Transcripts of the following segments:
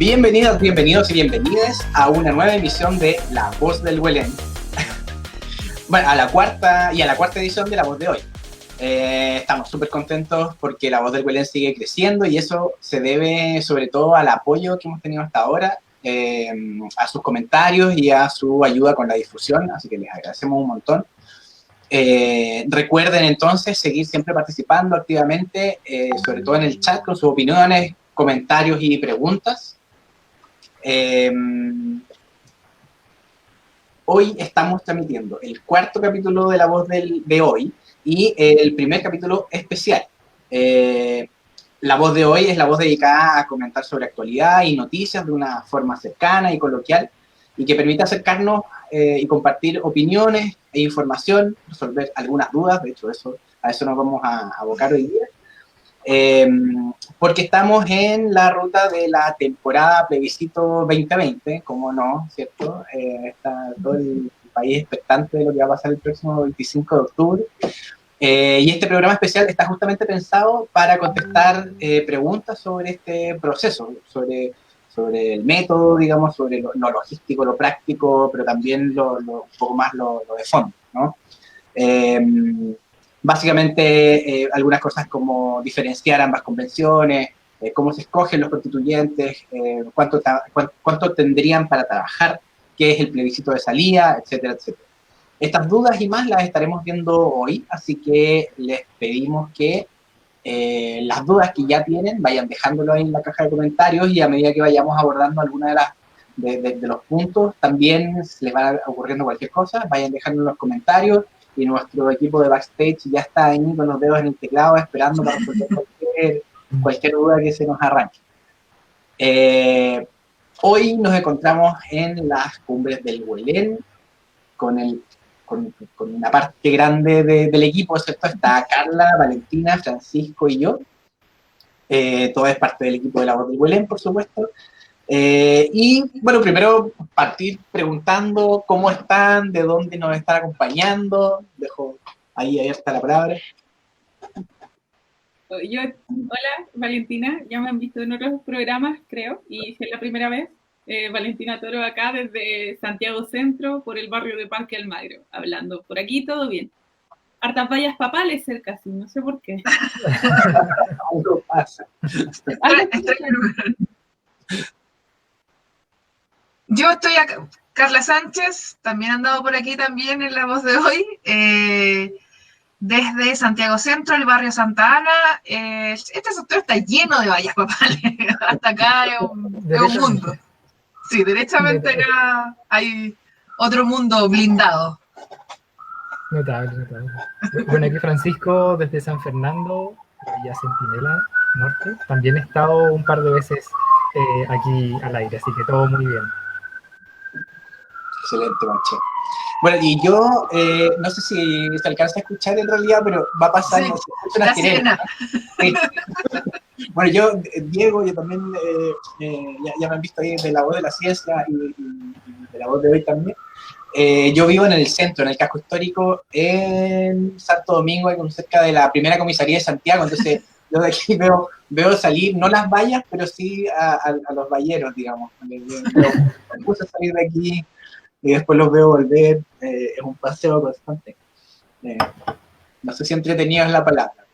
Bienvenidos, bienvenidos y bienvenidas a una nueva emisión de La Voz del Huelén. Bueno, a la cuarta edición de La Voz de hoy. Estamos súper contentos porque La Voz del Huelén sigue creciendo y eso se debe sobre todo al apoyo que hemos tenido hasta ahora, a sus comentarios y a su ayuda con la difusión, así que les agradecemos un montón. Recuerden entonces seguir siempre participando activamente, sobre todo en el chat con sus opiniones, comentarios y preguntas. Hoy estamos transmitiendo el cuarto capítulo de La Voz de hoy y el primer capítulo especial. La Voz de hoy es la voz dedicada a comentar sobre actualidad y noticias de una forma cercana y coloquial y que permite acercarnos y compartir opiniones e información, resolver algunas dudas. De hecho, a eso nos vamos a abocar hoy día. Porque estamos en la ruta de la temporada plebiscito 2020, como no, ¿cierto? Está todo el país expectante de lo que va a pasar el próximo 25 de octubre. Y este programa especial está justamente pensado para contestar preguntas sobre este proceso, sobre el método, digamos, sobre lo logístico, lo práctico, pero también un poco más lo de fondo, ¿no? Básicamente, algunas cosas como diferenciar ambas convenciones, cómo se escogen los constituyentes, cuánto tendrían para trabajar, qué es el plebiscito de salida, etcétera, etcétera. Estas dudas y más las estaremos viendo hoy, así que les pedimos que las dudas que ya tienen vayan dejándolo ahí en la caja de comentarios y a medida que vayamos abordando alguna de los puntos, también se les va ocurriendo cualquier cosa, vayan dejando en los comentarios. Y nuestro equipo de backstage ya está ahí con los dedos en el teclado esperando para resolver cualquier duda que se nos arranque. Hoy nos encontramos en las cumbres del Huelén con una parte grande del equipo, ¿cierto? Está Carla, Valentina, Francisco y yo. Todo es parte del equipo de La Voz del Huelén, por supuesto. Y bueno, primero partir preguntando cómo están, de dónde nos están acompañando. Dejo ahí abierta la palabra. Hola, Valentina, ya me han visto en otros programas, creo, y si es la primera vez, Valentina Toro acá desde Santiago Centro, por el barrio de Parque Almagro, hablando. Por aquí todo bien. Hartas vallas papales cerca, sí, no sé por qué. Algo pasa. Yo estoy acá, Carla Sánchez, también he andado por aquí también en La Voz de hoy, desde Santiago Centro, el barrio Santa Ana. Este sector está lleno de vallas papales, hasta acá es un mundo. Sí, derechamente acá hay otro mundo blindado. Notable. Bueno, aquí Francisco desde San Fernando, Villa Centinela Norte. También he estado un par de veces aquí al aire, así que todo muy bien. Excelente, Manche. Bueno, y yo no sé si se alcanza a escuchar en realidad, pero va a pasar. Sí, no sé, la sirena. Sí. Bueno, yo, Diego, yo también, ya me han visto ahí de La Voz de la Ciencia y de La Voz de hoy también. Yo vivo en el centro, en el casco histórico, en Santo Domingo, cerca de la primera comisaría de Santiago, entonces yo de aquí veo salir, no las vallas, pero sí a los valleros, digamos. Me puse a salir de aquí y después los veo volver, es un paseo constante. No sé si entretenido es la palabra.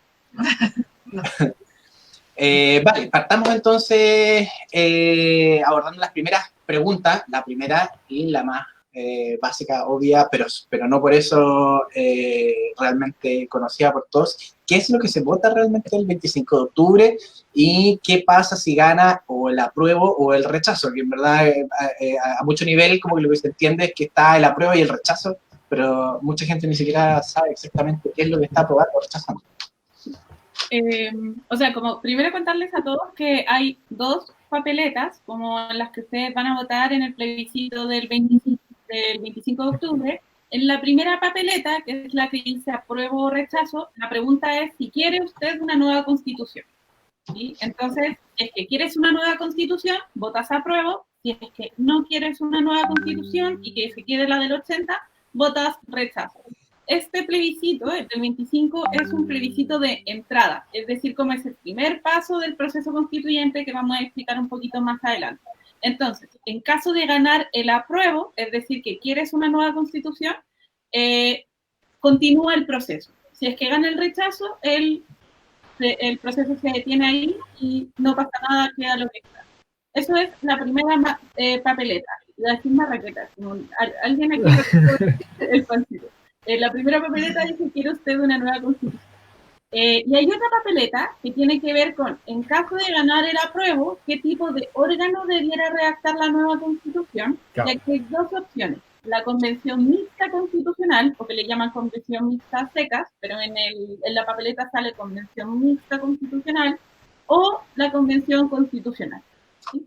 No. Vale, partamos entonces abordando las primeras preguntas, la primera y la más básica, obvia, pero no por eso realmente conocida por todos. ¿Qué es lo que se vota realmente el 25 de octubre y qué pasa si gana o el apruebo o el rechazo? Que en verdad a mucho nivel como que lo que se entiende es que está el apruebo y el rechazo, pero mucha gente ni siquiera sabe exactamente qué es lo que está aprobando o rechazando. O sea, como primero contarles a todos que hay dos papeletas, como las que ustedes van a votar en el plebiscito del 25 de octubre. En la primera papeleta, que es la que dice apruebo o rechazo, la pregunta es si quiere usted una nueva constitución. ¿Sí? Entonces, si es que quieres una nueva constitución, votas apruebo. Si es que no quieres una nueva constitución y que se quede la del 80, votas rechazo. Este plebiscito, el del 25, es un plebiscito de entrada, es decir, como es el primer paso del proceso constituyente que vamos a explicar un poquito más adelante. Entonces, en caso de ganar el apruebo, es decir, que quieres una nueva constitución, continúa el proceso. Si es que gana el rechazo, el proceso se detiene ahí y no pasa nada, queda lo que está. Eso es la primera papeleta. La segunda raqueta. Alguien aquí el pancito. La primera papeleta dice, quiere usted una nueva constitución. Y hay otra papeleta que tiene que ver con, en caso de ganar el apruebo, qué tipo de órgano debiera redactar la nueva constitución. Claro. Y aquí hay dos opciones. La convención mixta constitucional, porque le llaman convención mixta secas, pero en la papeleta sale convención mixta constitucional, o la convención constitucional. ¿Sí?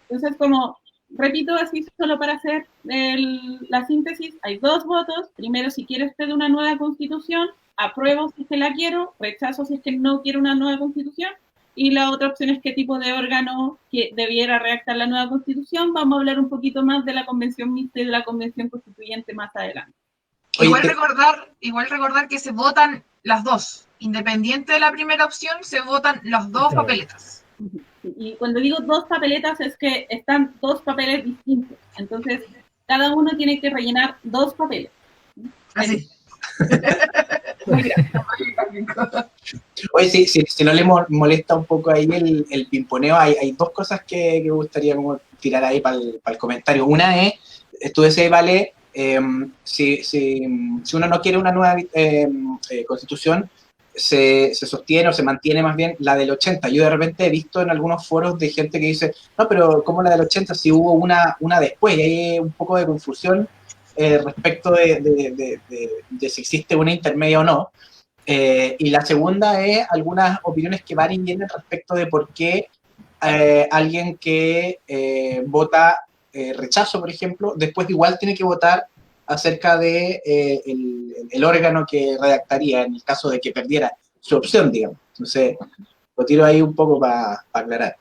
Entonces, como repito así solo para hacer la síntesis, hay dos votos. Primero, si quiere usted una nueva constitución, apruebo si es que la quiero, rechazo si es que no quiero una nueva constitución, y la otra opción es qué tipo de órgano que debiera redactar la nueva constitución. Vamos a hablar un poquito más de la convención mixta y de la convención constituyente más adelante. Igual recordar que se votan las dos, independiente de la primera opción, se votan las dos papeletas. Y cuando digo dos papeletas es que están dos papeles distintos, entonces cada uno tiene que rellenar dos papeles. Así. Oye, si no le molesta un poco ahí el pimponeo, hay dos cosas que me gustaría como tirar ahí para el comentario. Una es, tú decías, Vale, si uno no quiere una nueva constitución, se sostiene o se mantiene más bien la del 80. Yo de repente he visto en algunos foros de gente que dice, no, pero ¿cómo la del 80 si hubo una después? Y hay un poco de confusión respecto de si existe una intermedia o no. Y la segunda es algunas opiniones que van y vienen respecto de por qué alguien que vota rechazo, por ejemplo, después igual tiene que votar acerca de el órgano que redactaría en el caso de que perdiera su opción, digamos. Entonces, lo tiro ahí un poco para aclarar.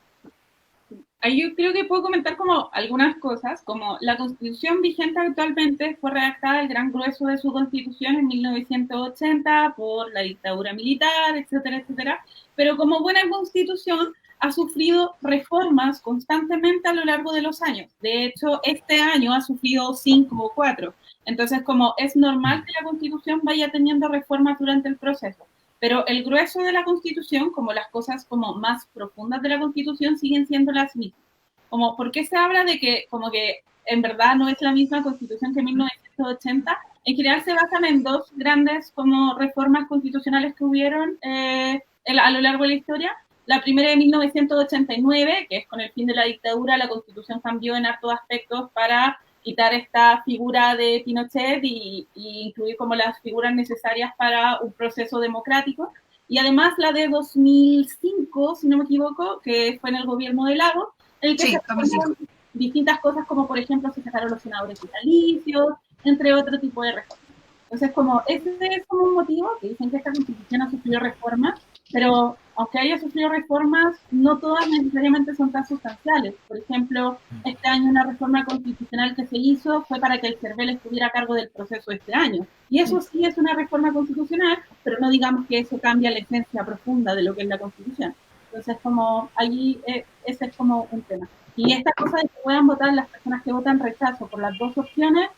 Ahí yo creo que puedo comentar como algunas cosas, como la Constitución vigente actualmente fue redactada el gran grueso de su Constitución en 1980 por la dictadura militar, etcétera, etcétera, pero como buena Constitución ha sufrido reformas constantemente a lo largo de los años. De hecho, este año ha sufrido 5 o 4. Entonces, como es normal que la Constitución vaya teniendo reformas durante el proceso. Pero el grueso de la Constitución, como las cosas como más profundas de la Constitución, siguen siendo las mismas. Como, ¿por qué se habla de que como que en verdad no es la misma Constitución que 1980? En general se basan en dos grandes como reformas constitucionales que hubieron a lo largo de la historia. La primera de 1989, que es con el fin de la dictadura, la Constitución cambió en hartos aspectos para quitar esta figura de Pinochet y incluir como las figuras necesarias para un proceso democrático. Y además la de 2005, si no me equivoco, que fue en el gobierno de Lagos, en el que se sacaron distintas cosas, como por ejemplo se sacaron los senadores vitalicios, entre otro tipo de reformas. Entonces, como ese es como un motivo que dicen que esta Constitución ha sufrido reformas, pero aunque haya sufrido reformas, no todas necesariamente son tan sustanciales. Por ejemplo, este año una reforma constitucional que se hizo fue para que el CERVEL estuviera a cargo del proceso este año. Y eso sí es una reforma constitucional, pero no digamos que eso cambia la esencia profunda de lo que es la Constitución. Entonces, como allí, ese es como un tema. Y esta cosa de que puedan votar las personas que votan rechazo por las dos opciones,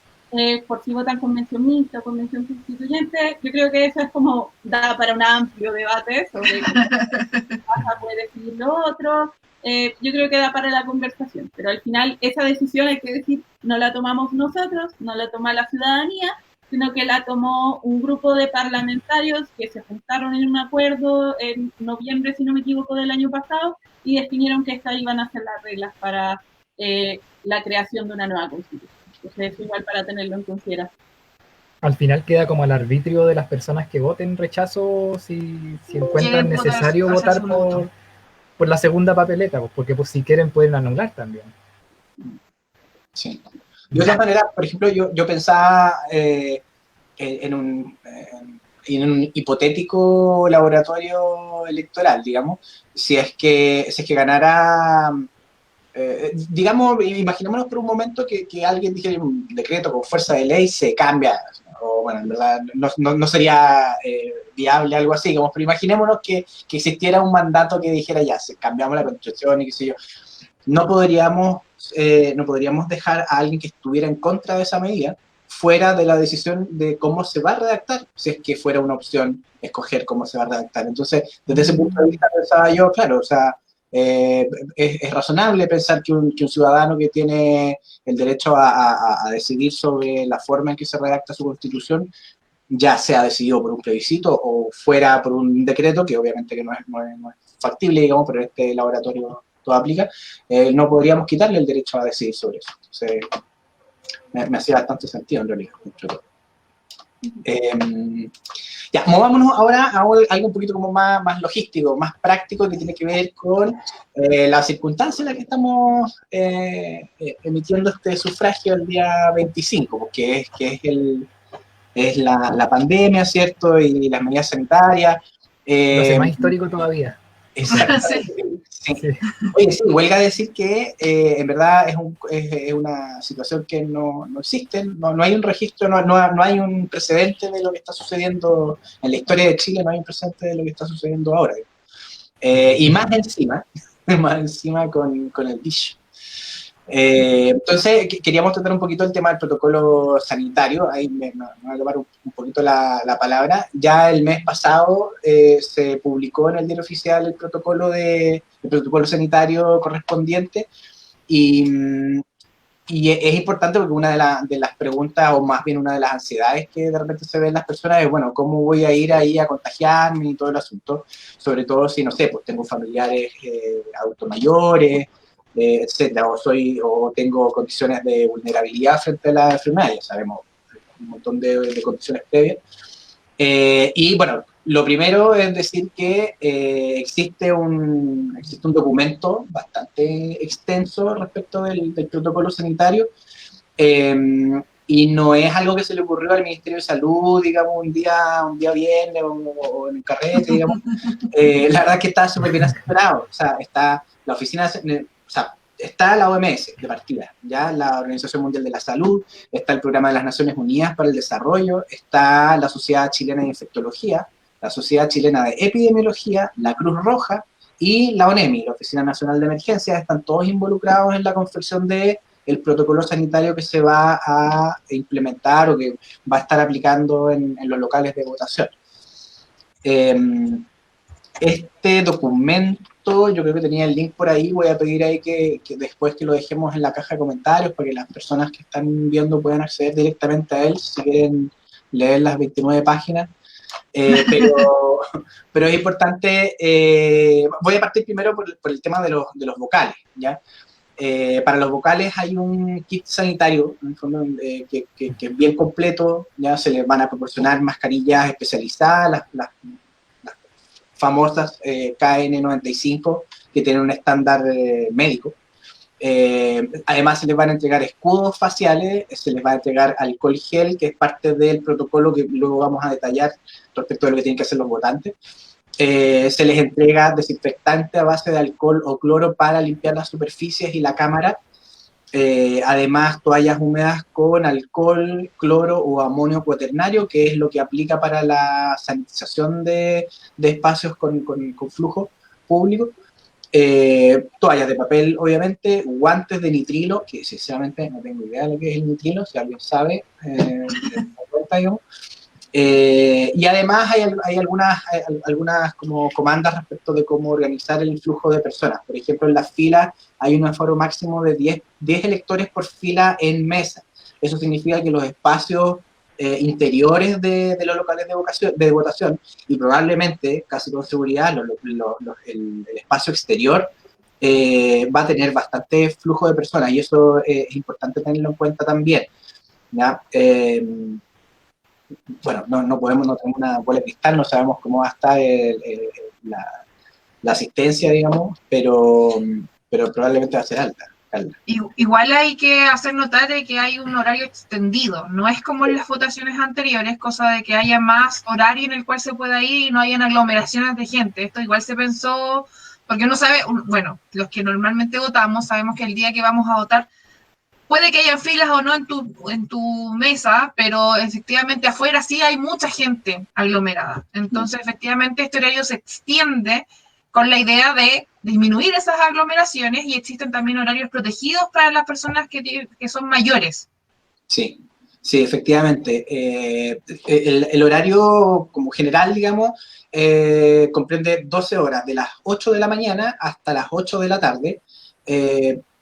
por si votan convención mixta o convención constituyente, yo creo que eso es como, da para un amplio debate sobre cómo se puede decidir lo otro. Yo creo que da para la conversación, pero al final esa decisión, hay que decir, no la tomamos nosotros, no la toma la ciudadanía, sino que la tomó un grupo de parlamentarios que se juntaron en un acuerdo en noviembre, si no me equivoco, del año pasado, y definieron que estas iban a ser las reglas para la creación de una nueva constitución. Entonces, es igual para tenerlo en consideración. Al final queda como al arbitrio de las personas que voten rechazo si encuentran necesario votar por la segunda papeleta, porque pues, si quieren pueden anular también. Sí. De otra manera, por ejemplo, yo pensaba en un hipotético laboratorio electoral, digamos, si es que ganara... digamos, imaginémonos por un momento que alguien dijera un decreto con fuerza de ley se cambia, o bueno, en verdad no sería viable algo así, como, pero imaginémonos que existiera un mandato que dijera ya, cambiamos la constitución y qué sé yo, no podríamos no podríamos dejar a alguien que estuviera en contra de esa medida fuera de la decisión de cómo se va a redactar, si es que fuera una opción escoger cómo se va a redactar. Entonces, desde ese punto de vista pensaba yo, claro, o sea, es razonable pensar que un ciudadano que tiene el derecho a decidir sobre la forma en que se redacta su constitución, ya sea decidido por un plebiscito o fuera por un decreto, que obviamente que no es factible, digamos, pero este laboratorio todo aplica, no podríamos quitarle el derecho a decidir sobre eso. Entonces, me hacía bastante sentido en realidad. Ya, movámonos ahora a algo un poquito como más logístico, más práctico, que tiene que ver con la circunstancia en la que estamos emitiendo este sufragio el día 25, porque es la pandemia, ¿cierto? Y las medidas sanitarias. Lo hace más histórico todavía. Exacto. Sí. Sí. Oye, sí, huelga decir que en verdad es una situación que no existe, no hay un registro, no hay un precedente de lo que está sucediendo en la historia de Chile, no hay un precedente de lo que está sucediendo ahora. Y más encima con el bicho. Entonces, queríamos tratar un poquito el tema del protocolo sanitario, ahí me voy a tomar un poquito la palabra. Ya el mes pasado se publicó en el Diario Oficial el protocolo sanitario correspondiente, y es importante porque una de las preguntas, o más bien una de las ansiedades que de repente se ven en las personas es, bueno, ¿cómo voy a ir ahí a contagiarme y todo el asunto? Sobre todo si, no sé, pues tengo familiares adultos mayores, etcétera, o tengo condiciones de vulnerabilidad frente a la enfermedad, ya sabemos un montón de condiciones previas. Y bueno, lo primero es decir que existe un documento bastante extenso respecto del protocolo sanitario, y no es algo que se le ocurrió al Ministerio de Salud, digamos, un día viernes o en un carrete, digamos. La verdad es que está súper bien asesorado. O sea, está la oficina, o sea, está la OMS de partida, ya la Organización Mundial de la Salud, está el Programa de las Naciones Unidas para el Desarrollo, está la Sociedad Chilena de Infectología, la Sociedad Chilena de Epidemiología, la Cruz Roja y la ONEMI, la Oficina Nacional de Emergencias. Están todos involucrados en la confección de el protocolo sanitario que se va a implementar o que va a estar aplicando en los locales de votación. Este documento, yo creo que tenía el link por ahí, voy a pedir ahí que después que lo dejemos en la caja de comentarios para que las personas que están viendo puedan acceder directamente a él si quieren leer las 29 páginas. Pero es importante, voy a partir primero por el tema de los vocales, ¿ya? Para los vocales hay un kit sanitario, en el fondo, que es bien completo, ya se les van a proporcionar mascarillas especializadas, las famosas KN95, que tienen un estándar médico. Además se les van a entregar escudos faciales, se les va a entregar alcohol gel, que es parte del protocolo que luego vamos a detallar respecto de lo que tienen que hacer los votantes. Se les entrega desinfectante a base de alcohol o cloro para limpiar las superficies y la cámara. Además, toallas húmedas con alcohol, cloro o amonio cuaternario, que es lo que aplica para la sanitización de espacios con flujo público. Toallas de papel, obviamente, guantes de nitrilo, que sinceramente no tengo idea de lo que es el nitrilo, si alguien sabe, digamos. Y además hay algunas como comandas respecto de cómo organizar el flujo de personas. Por ejemplo, en las filas hay un aforo máximo de 10 electores por fila en mesa. Eso significa que los espacios interiores de los locales de votación, y probablemente, casi con seguridad, el espacio exterior va a tener bastante flujo de personas, y eso es importante tenerlo en cuenta también, ¿ya? Bueno, no tenemos una bola de cristal, no sabemos cómo va a estar la asistencia, digamos, pero probablemente va a ser alta. Igual hay que hacer notar de que hay un horario extendido, no es como en las votaciones anteriores, cosa de que haya más horario en el cual se pueda ir y no hayan aglomeraciones de gente. Esto igual se pensó, porque uno sabe, bueno, los que normalmente votamos sabemos que el día que vamos a votar puede que haya filas o no en tu mesa, pero efectivamente afuera sí hay mucha gente aglomerada. Entonces, efectivamente, este horario se extiende con la idea de disminuir esas aglomeraciones, y existen también horarios protegidos para las personas que son mayores. Sí, sí, efectivamente. El horario como general, digamos, comprende 12 horas, de las 8 de la mañana hasta las 8 de la tarde,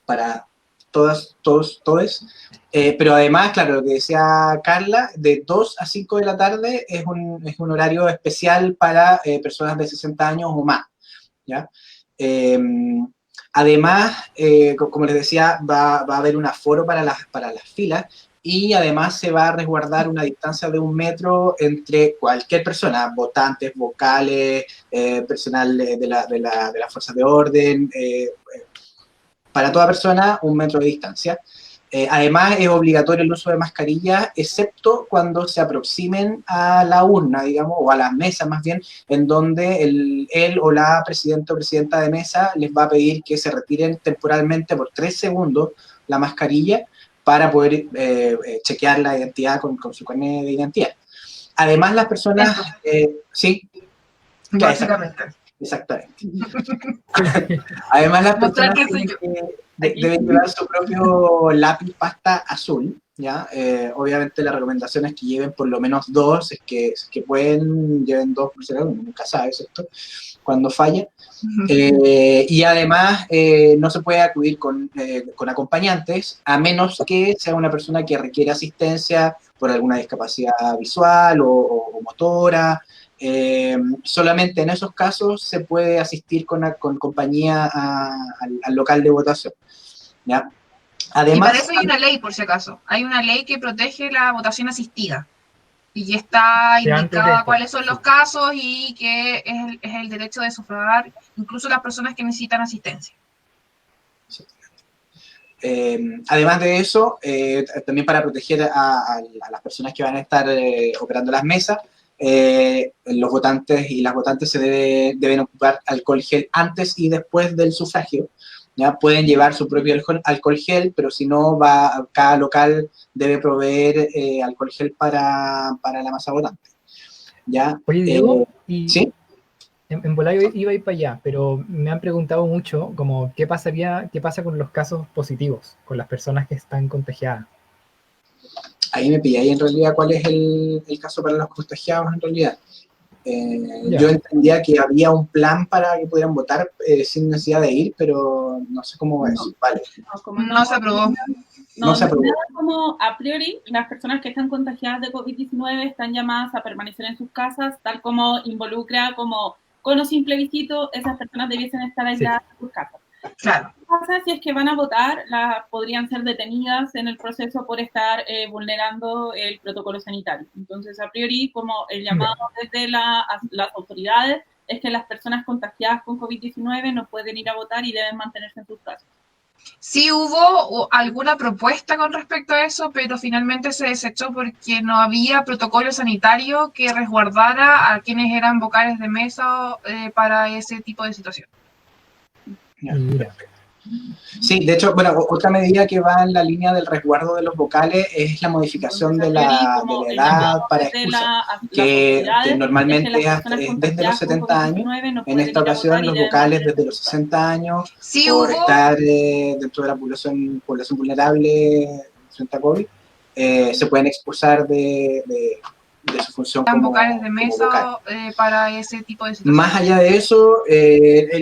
para todas, todos, todes. Pero además, claro, lo que decía Carla, de 2 a 5 de la tarde es un horario especial para personas de 60 años o más, ¿ya? Además, como les decía, va a haber un aforo para las filas, y además se va a resguardar una distancia de 1 metro entre cualquier persona, votantes, vocales, personal de las fuerzas de orden, para toda persona 1 metro de distancia. Además, es obligatorio el uso de mascarilla, excepto cuando se aproximen a la urna, digamos, o a las mesas más bien, en donde él o la presidenta o presidenta de mesa les va a pedir que se retiren temporalmente por 3 segundos la mascarilla para poder chequear la identidad con su carnet de identidad. Además, las personas... sí. Básicamente. Exactamente. Además, las personas deben llevar su propio lápiz pasta azul, ¿ya? Obviamente la recomendación es que lleven por lo menos 2, es que pueden, lleven 2 por si acaso, nunca sabes esto, cuando falla. Y además no se puede acudir con acompañantes, a menos que sea una persona que requiere asistencia por alguna discapacidad visual o motora. Solamente en esos casos se puede asistir con compañía al local de votación, ¿ya? Además, y para eso hay una ley, por si acaso. Hay una ley que protege la votación asistida. Y está indicada cuáles son los casos y que es el derecho de sufragar incluso las personas que necesitan asistencia. Además de eso, también para proteger a las personas que van a estar operando las mesas, los votantes y las votantes deben ocupar alcohol gel antes y después del sufragio. ¿Ya? Pueden llevar su propio alcohol gel, pero si no, cada local debe proveer alcohol gel para la masa votante. ¿Ya? Oye, Diego, ¿sí? En Bolayo iba a ir para allá, pero me han preguntado mucho como qué pasa con los casos positivos, con las personas que están contagiadas. Ahí me pillé, en realidad, ¿cuál es el caso para los contagiados en realidad? Yo entendía que había un plan para que pudieran votar sin necesidad de ir, pero no sé cómo es. Vale. No se aprobó. No se aprobó. Como a priori, las personas que están contagiadas de COVID-19 están llamadas a permanecer en sus casas, tal como involucra, como con o sin plebiscito, esas personas debiesen estar aisladas en sus casas. Claro. ¿Qué pasa si es que van a votar? Podrían ser detenidas en el proceso por estar vulnerando el protocolo sanitario. Entonces, a priori, como el llamado desde las autoridades es que las personas contagiadas con COVID-19 no pueden ir a votar y deben mantenerse en sus casas. Sí hubo alguna propuesta con respecto a eso, pero finalmente se desechó porque no había protocolo sanitario que resguardara a quienes eran vocales de mesa para ese tipo de situación. Mira. Sí, de hecho, bueno, otra medida que va en la línea del resguardo de los vocales es la modificación de la edad para excusa, que normalmente es desde los 70 años. En esta ocasión, los vocales desde los 60 años, sí, por estar dentro de la población vulnerable frente a COVID, se pueden expulsar de su función como vocales de mesa vocal. Para ese tipo de situaciones. Más allá de eso,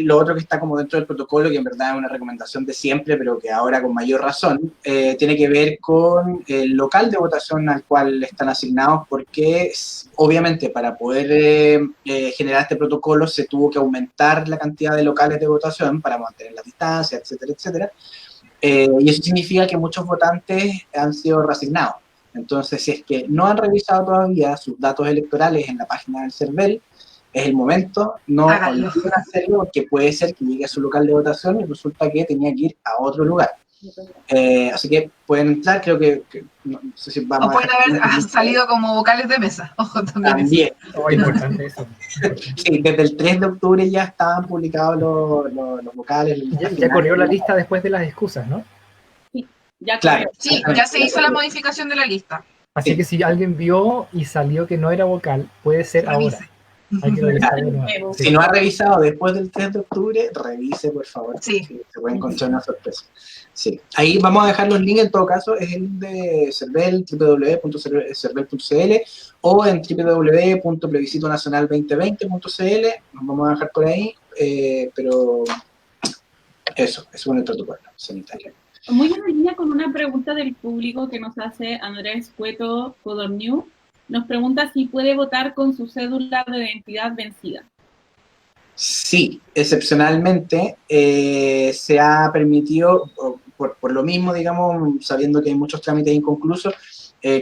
lo otro que está como dentro del protocolo, que en verdad es una recomendación de siempre, pero que ahora con mayor razón, tiene que ver con el local de votación al cual están asignados, porque obviamente para poder generar este protocolo se tuvo que aumentar la cantidad de locales de votación para mantener la distancia, etcétera, etcétera. Y eso significa que muchos votantes han sido reasignados. Entonces, si es que no han revisado todavía sus datos electorales en la página del CERVEL, es el momento, no olviden hacerlo, porque puede ser que llegue a su local de votación y resulta que tenía que ir a otro lugar. Así que pueden entrar, creo que no sé si vamos o pueden haber salido como vocales de mesa. Ojo, también. Oh, importante eso. Sí, desde el 3 de octubre ya estaban publicados los vocales. Ya corrió la lista después de las excusas, ¿no? Ya, claro. Sí, ya se hizo la modificación de la lista. Así que si alguien vio y salió que no era vocal, puede ser ahora. Hay que revisar de nuevo. Si no ha revisado después del 3 de octubre, revise, por favor. Sí. Se puede encontrar una sorpresa. Sí. Ahí vamos a dejar los links, en todo caso, es el de Cervel, www.cervel.cl o en www.plebiscitonacional2020.cl. Nos vamos a dejar por ahí, pero eso, es un protocolo sanitario. Muy en línea con una pregunta del público que nos hace Andrés Cueto Codorniu. Nos pregunta si puede votar con su cédula de identidad vencida. Sí, excepcionalmente se ha permitido, por lo mismo, digamos, sabiendo que hay muchos trámites inconclusos,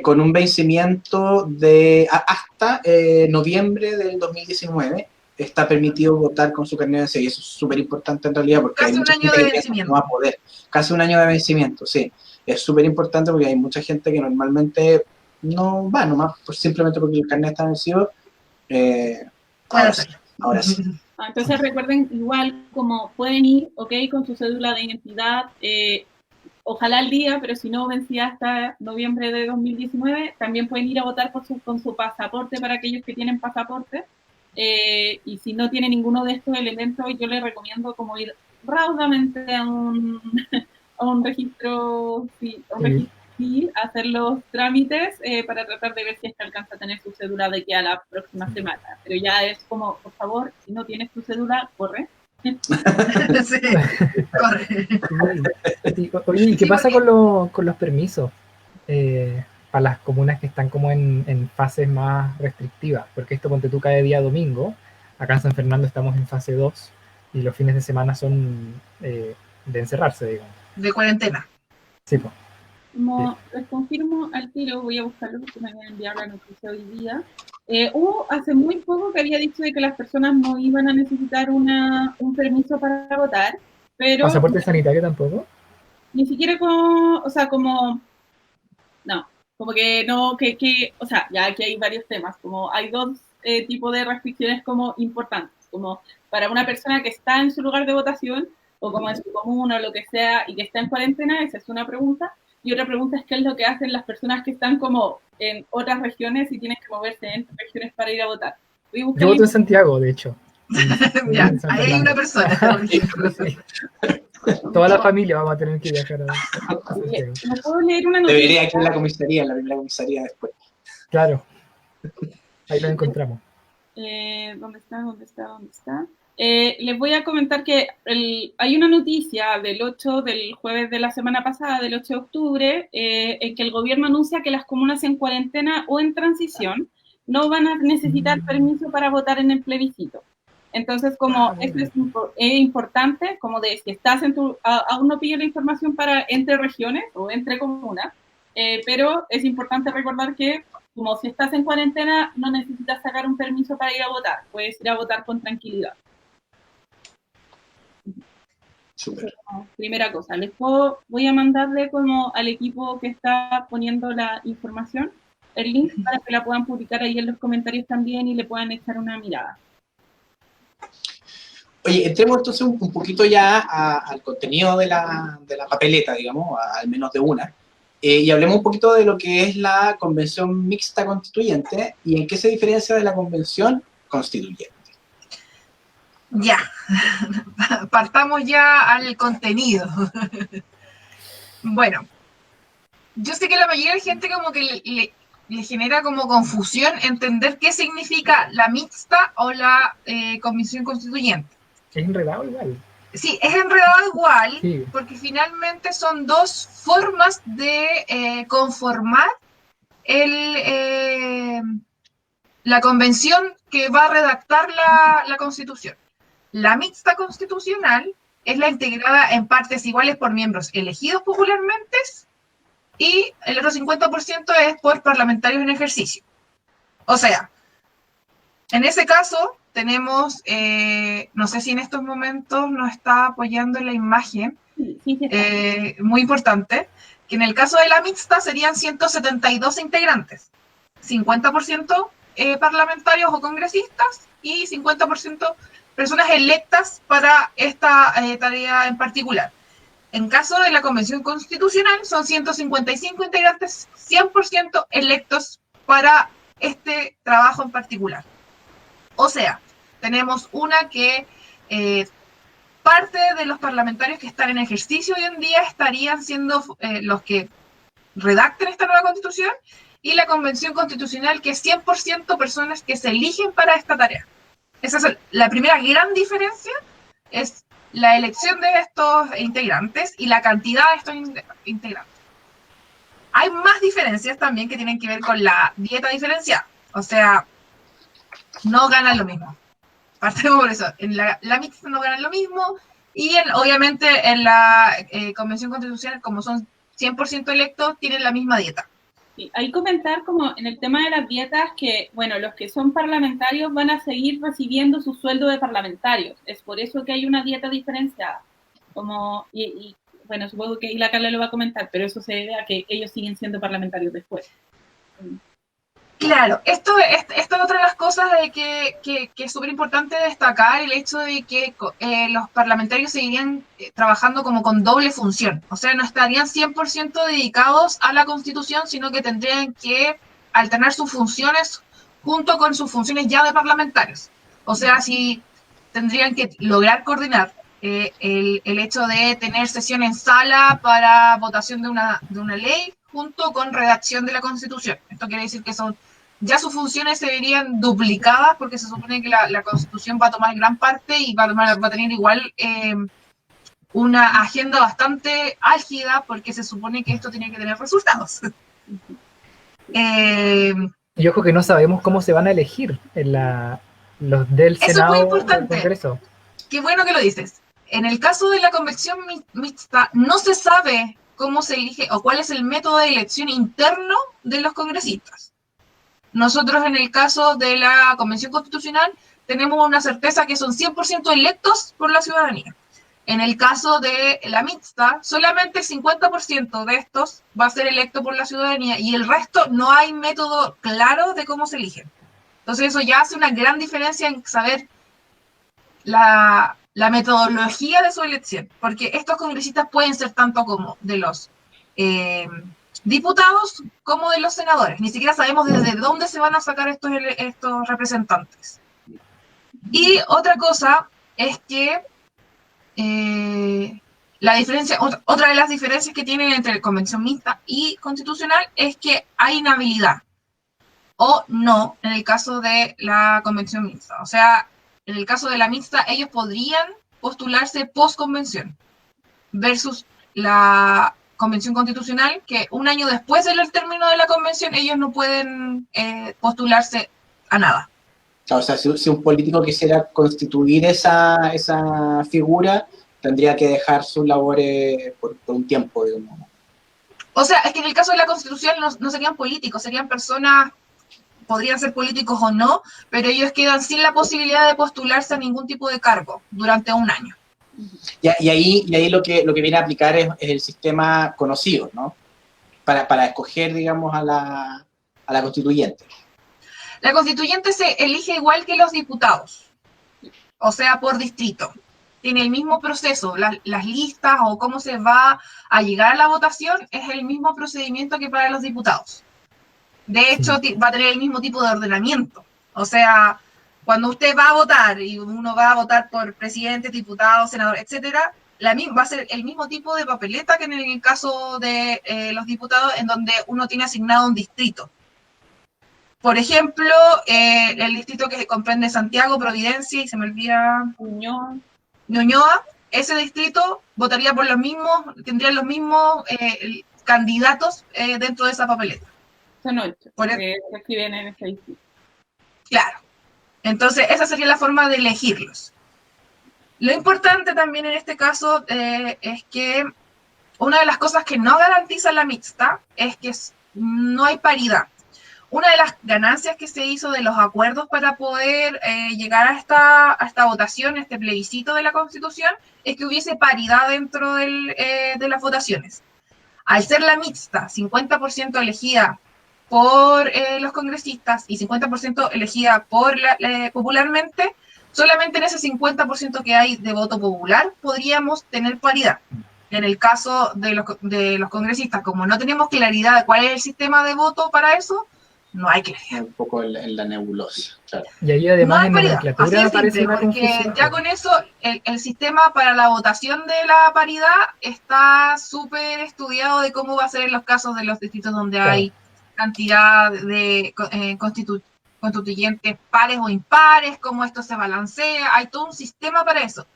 con un vencimiento de hasta noviembre del 2019, está permitido votar con su carnet de vencimiento, y eso es súper importante en realidad, porque Casi hay mucha un año gente de que piensa que vencimiento. no va a poder. Casi un año de vencimiento, sí. Es súper importante porque hay mucha gente que normalmente no va, nomás simplemente porque el carnet está vencido. Ahora sí. Entonces recuerden, igual como pueden ir, ok, con su cédula de identidad, ojalá al día, pero si no vencía hasta noviembre de 2019, también pueden ir a votar con su pasaporte para aquellos que tienen pasaporte. Y si no tiene ninguno de estos elementos, yo les recomiendo como ir raudamente a un registro, sí, hacer los trámites para tratar de ver si es que alcanza a tener su cédula de aquí a la próxima semana. Pero ya es como, por favor, si no tienes tu cédula, corre. Sí, corre. Sí. Oye, ¿y qué pasa con los permisos para las comunas que están como en fases más restrictivas? Porque esto, ponte tú, cae día domingo, acá en San Fernando estamos en fase 2 y los fines de semana son de encerrarse, digamos. De cuarentena. Sí, pues. Como les confirmo al tiro, voy a buscarlo porque me habían enviado la noticia hoy día. Hubo hace muy poco que había dicho de que las personas no iban a necesitar un permiso para votar, pero... ¿Pasaporte sanitario tampoco? Ni siquiera como, o sea, como... No, como que no, o sea, ya aquí hay varios temas, como hay dos tipos de restricciones como importantes, como para una persona que está en su lugar de votación, o como en su comuna o lo que sea, y que está en cuarentena, esa es una pregunta. Y otra pregunta es qué es lo que hacen las personas que están como en otras regiones y tienen que moverse entre regiones para ir a votar. Yo voto en Santiago, de hecho. Ya, ahí hay una persona. Sí. Toda la familia vamos a tener que viajar a Santiago. ¿No puedo leer una noticia? Debería aquí en la primera comisaría después. Claro. Ahí lo encontramos. ¿Dónde está? Les voy a comentar que hay una noticia del jueves de la semana pasada, del 8 de octubre, en que el gobierno anuncia que las comunas en cuarentena o en transición no van a necesitar permiso para votar en el plebiscito. Entonces, como esto es importante, como de si estás aún no pide la información para entre regiones o entre comunas, pero es importante recordar que como si estás en cuarentena, no necesitas sacar un permiso para ir a votar. Puedes ir a votar con tranquilidad. Súper. Primera cosa. Voy a mandarle como al equipo que está poniendo la información el link para que la puedan publicar ahí en los comentarios también y le puedan echar una mirada. Oye, entremos entonces un poquito ya al contenido de la papeleta, digamos, al menos de una. Y hablemos un poquito de lo que es la Convención Mixta Constituyente y en qué se diferencia de la Convención Constituyente. Ya, partamos ya al contenido. Bueno, yo sé que la mayoría de la gente como que le genera como confusión entender qué significa la mixta o la Convención Constituyente. Es enredado igual. Sí, es enredado igual, sí, porque finalmente son dos formas de conformar la convención que va a redactar la Constitución. La mixta constitucional es la integrada en partes iguales por miembros elegidos popularmente y el otro 50% es por parlamentarios en ejercicio. O sea, en ese caso tenemos, no sé si en estos momentos nos está apoyando la imagen, muy importante, que en el caso de la mixta serían 172 integrantes, 50% parlamentarios o congresistas y 50% personas electas para esta tarea en particular. En caso de la Convención Constitucional son 155 integrantes, 100% electos para este trabajo en particular. O sea, tenemos una que parte de los parlamentarios que están en ejercicio hoy en día estarían siendo los que redacten esta nueva constitución, y la convención constitucional, que es 100% personas que se eligen para esta tarea. Esa es la primera gran diferencia, es la elección de estos integrantes y la cantidad de estos integrantes. Hay más diferencias también que tienen que ver con la dieta diferenciada, o sea, no ganan lo mismo. Partemos por eso, en la mixta no ganan lo mismo, y obviamente en la convención constitucional, como son 100% electos, tienen la misma dieta. Sí, ahí comentar como en el tema de las dietas que, bueno, los que son parlamentarios van a seguir recibiendo su sueldo de parlamentarios. Es por eso que hay una dieta diferenciada. Como, bueno, supongo que ahí la Carla lo va a comentar, pero eso se debe a que ellos siguen siendo parlamentarios después. Claro, esto es otra de las cosas de que es súper importante destacar, el hecho de que los parlamentarios seguirían trabajando como con doble función, o sea, no estarían 100% dedicados a la Constitución, sino que tendrían que alternar sus funciones junto con sus funciones ya de parlamentarios. O sea, si tendrían que lograr coordinar el hecho de tener sesión en sala para votación de una ley junto con redacción de la Constitución. Esto quiere decir que ya sus funciones se verían duplicadas, porque se supone que la Constitución va a tomar gran parte y va a tener igual una agenda bastante álgida, porque se supone que esto tiene que tener resultados. Y ojo que no sabemos cómo se van a elegir en los del Senado es muy importante. del Congreso. Qué bueno que lo dices. En el caso de la convención mixta, no se sabe cómo se elige o cuál es el método de elección interno de los congresistas. Nosotros, en el caso de la Convención Constitucional, tenemos una certeza que son 100% electos por la ciudadanía. En el caso de la mixta, solamente el 50% de estos va a ser electo por la ciudadanía, y el resto no hay método claro de cómo se eligen. Entonces eso ya hace una gran diferencia en saber la metodología de su elección, porque estos congresistas pueden ser tanto como de los diputados como de los senadores. Ni siquiera sabemos desde dónde se van a sacar estos representantes. Y otra cosa es que otra de las diferencias que tienen entre convención mixta y constitucional es que hay inhabilidad o no en el caso de la convención mixta. O sea, en el caso de la mixta, ellos podrían postularse post-convención versus la convención constitucional, que un año después del término de la convención, ellos no pueden postularse a nada. O sea, si un político quisiera constituir esa figura, tendría que dejar sus labores por un tiempo, digamos. O sea, es que en el caso de la Constitución no serían políticos, serían personas, podrían ser políticos o no, pero ellos quedan sin la posibilidad de postularse a ningún tipo de cargo durante un año. Y ahí lo que viene a aplicar es el sistema conocido, ¿no? Para escoger, digamos, a la constituyente. La constituyente se elige igual que los diputados, o sea, por distrito. Tiene el mismo proceso, las listas o cómo se va a llegar a la votación es el mismo procedimiento que para los diputados. De hecho, va a tener el mismo tipo de ordenamiento. O sea, cuando usted va a votar y uno va a votar por presidente, diputado, senador, etcétera, va a ser el mismo tipo de papeleta que en el caso de los diputados, en donde uno tiene asignado un distrito. Por ejemplo, el distrito que comprende Santiago, Providencia y se me olvida Ñuñoa, ese distrito votaría por los mismos, tendrían los mismos candidatos dentro de esa papeleta. Son 8, porque se escriben en ese distrito. Claro. Entonces, esa sería la forma de elegirlos. Lo importante también en este caso es que una de las cosas que no garantiza la mixta es que no hay paridad. Una de las ganancias que se hizo de los acuerdos para poder llegar a esta votación, este plebiscito de la Constitución, es que hubiese paridad dentro de las votaciones. Al ser la mixta 50% elegida por los congresistas y 50% elegida popularmente, solamente en ese 50% que hay de voto popular podríamos tener paridad. En el caso de los congresistas, como no tenemos claridad de cuál es el sistema de voto para eso, no hay claridad. Un poco en la nebulosa, claro. Y ahí además No hay en paridad, nomenclatura así de aparece simple, una porque confusión. ya con eso el sistema para la votación de la paridad está súper estudiado de cómo va a ser en los casos de los distritos donde hay cantidad de constituyentes pares o impares, cómo esto se balancea, hay todo un sistema para eso.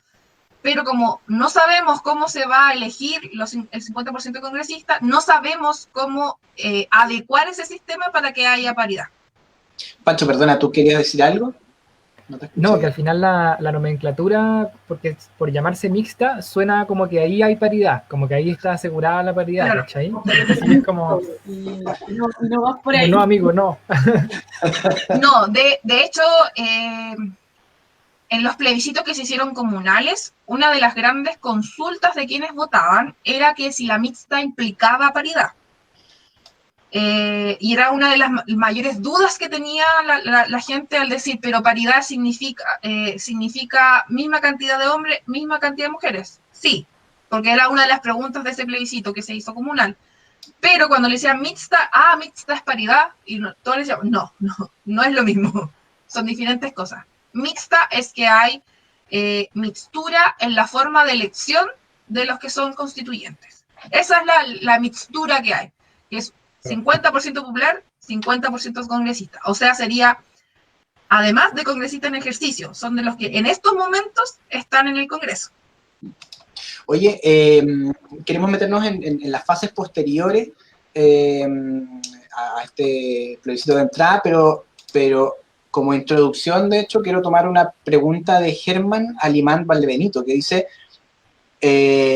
Pero como no sabemos cómo se va a elegir el 50% de congresistas, no sabemos cómo adecuar ese sistema para que haya paridad. Pancho, perdona, ¿tú querías decir algo? No, que al final la nomenclatura, porque por llamarse mixta, suena como que ahí hay paridad, como que ahí está asegurada la paridad, Claro. ¿cachai? Así es como, No vas por ahí. no, amigo, no. No, de hecho, en los plebiscitos que se hicieron comunales, una de las grandes consultas de quienes votaban era que si la mixta implicaba paridad. Y era una de las mayores dudas que tenía la gente al decir, pero paridad significa misma cantidad de hombres, misma cantidad de mujeres. Sí, porque era una de las preguntas de ese plebiscito que se hizo comunal. Pero cuando le decían mixta, mixta es paridad, y todos le decían, no es lo mismo, son diferentes cosas. Mixta es que hay mixtura en la forma de elección de los que son constituyentes. Esa es la mixtura que hay, que es 50% popular, 50% congresista. O sea, sería, además de congresistas en ejercicio, son de los que en estos momentos están en el Congreso. Oye, queremos meternos en las fases posteriores a este plebiscito de entrada, pero como introducción, de hecho, quiero tomar una pregunta de Germán Alimán Valdebenito, que dice,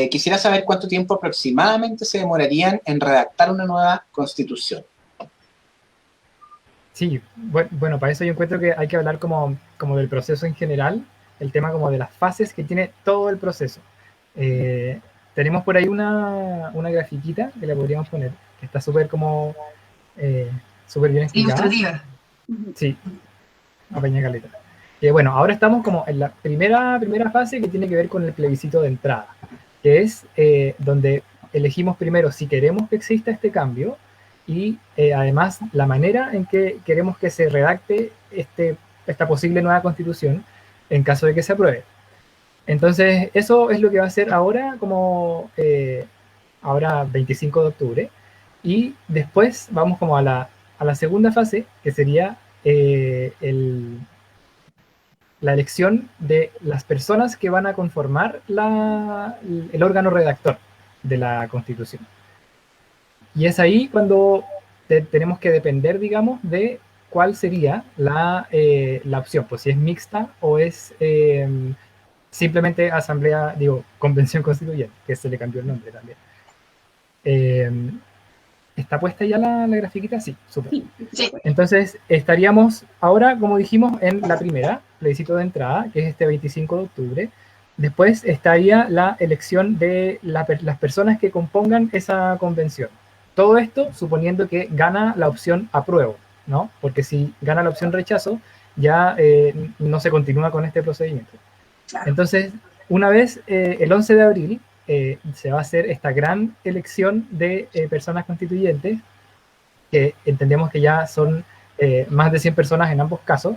quisiera saber cuánto tiempo aproximadamente se demorarían en redactar una nueva constitución. Sí, bueno, para eso yo encuentro que hay que hablar como del proceso en general, el tema como de las fases que tiene todo el proceso. Tenemos por ahí una grafiquita que la podríamos poner, que está súper como súper bien explicada. Ilustrativa. Sí, apaña caleta. Bueno, ahora estamos como en la primera fase que tiene que ver con el plebiscito de entrada, que es donde elegimos primero si queremos que exista este cambio y además la manera en que queremos que se redacte esta posible nueva constitución en caso de que se apruebe. Entonces, eso es lo que va a ser ahora, ahora 25 de octubre, y después vamos como a la segunda fase, que sería la elección de las personas que van a conformar el órgano redactor de la Constitución. Y es ahí cuando tenemos que depender, digamos, de cuál sería la opción, pues si es mixta o es simplemente convención constituyente, que se le cambió el nombre también. ¿Está puesta ya la grafiquita? Sí, súper. Sí. Entonces, estaríamos ahora, como dijimos, en la primera, plebiscito de entrada, que es este 25 de octubre. Después estaría la elección de las personas que compongan esa convención. Todo esto suponiendo que gana la opción apruebo, ¿no? Porque si gana la opción rechazo, ya no se continúa con este procedimiento. Entonces, una vez el 11 de abril, se va a hacer esta gran elección de personas constituyentes, que entendemos que ya son más de 100 personas en ambos casos,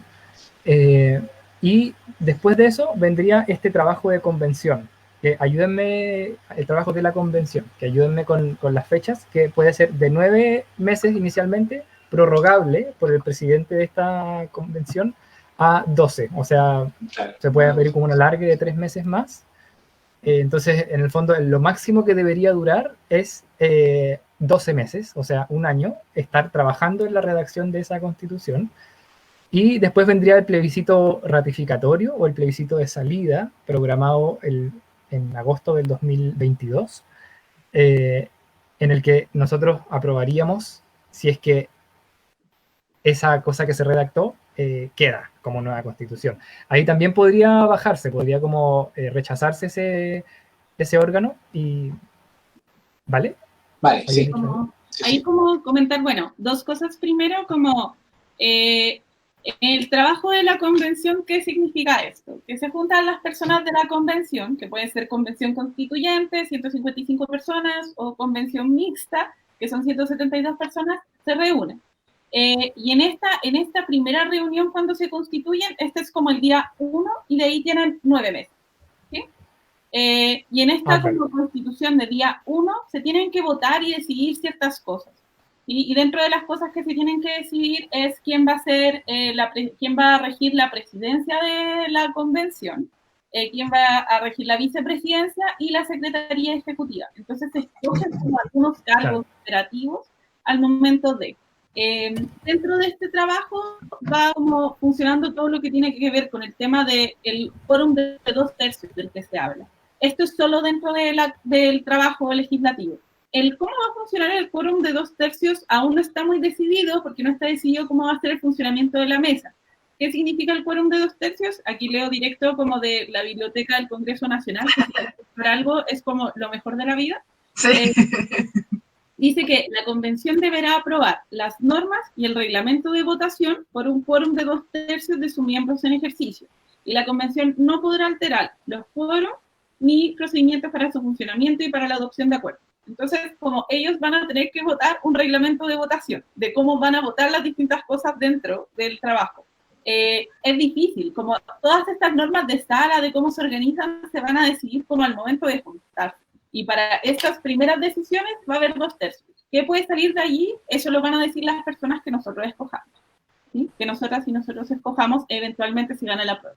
y después de eso vendría este trabajo de convención, que ayúdenme, el trabajo de la convención, que ayúdenme con las fechas, que puede ser de 9 meses inicialmente, prorrogable por el presidente de esta convención a 12, o sea, claro, se puede pedir como un alargue de 3 meses más. Entonces, en el fondo, lo máximo que debería durar es 12 meses, o sea, un año, estar trabajando en la redacción de esa constitución. Y después vendría el plebiscito ratificatorio o el plebiscito de salida, programado en agosto del 2022, en el que nosotros aprobaríamos si es que esa cosa que se redactó queda como nueva constitución. Ahí también podría bajarse, podría como rechazarse ese órgano y... ¿Vale? Vale, sí. Ahí como comentar, bueno, dos cosas. Primero, como el trabajo de la convención, ¿qué significa esto? Que se juntan las personas de la convención, que puede ser convención constituyente, 155 personas, o convención mixta, que son 172 personas, se reúnen. Y en esta primera reunión cuando se constituyen, este es como el día 1 y de ahí tienen 9 meses. ¿Sí? Y en esta como constitución de día 1 se tienen que votar y decidir ciertas cosas. ¿Sí? Y dentro de las cosas que se tienen que decidir es quién va a ser, quién va a regir la presidencia de la convención, quién va a regir la vicepresidencia y la secretaría ejecutiva. Entonces se escogen como algunos cargos operativos al momento de... dentro de este trabajo va como funcionando todo lo que tiene que ver con el tema del quórum de 2/3 del que se habla. Esto es solo dentro del trabajo legislativo. El cómo va a funcionar el quórum de 2/3 aún no está muy decidido, porque no está decidido cómo va a ser el funcionamiento de la mesa. ¿Qué significa el quórum de 2/3? Aquí leo directo como de la Biblioteca del Congreso Nacional, que por algo es como lo mejor de la vida. Sí. Dice que la convención deberá aprobar las normas y el reglamento de votación por un quórum de 2/3 de sus miembros en ejercicio. Y la convención no podrá alterar los quórum ni procedimientos para su funcionamiento y para la adopción de acuerdos. Entonces, como ellos van a tener que votar un reglamento de votación, de cómo van a votar las distintas cosas dentro del trabajo. Es difícil, como todas estas normas de sala, de cómo se organizan, se van a decidir como al momento de juntarse. Y para estas primeras decisiones va a haber 2/3. ¿Qué puede salir de allí? Eso lo van a decir las personas que nosotros escojamos. ¿Sí? Que nosotras y nosotros escojamos eventualmente si gana la prueba.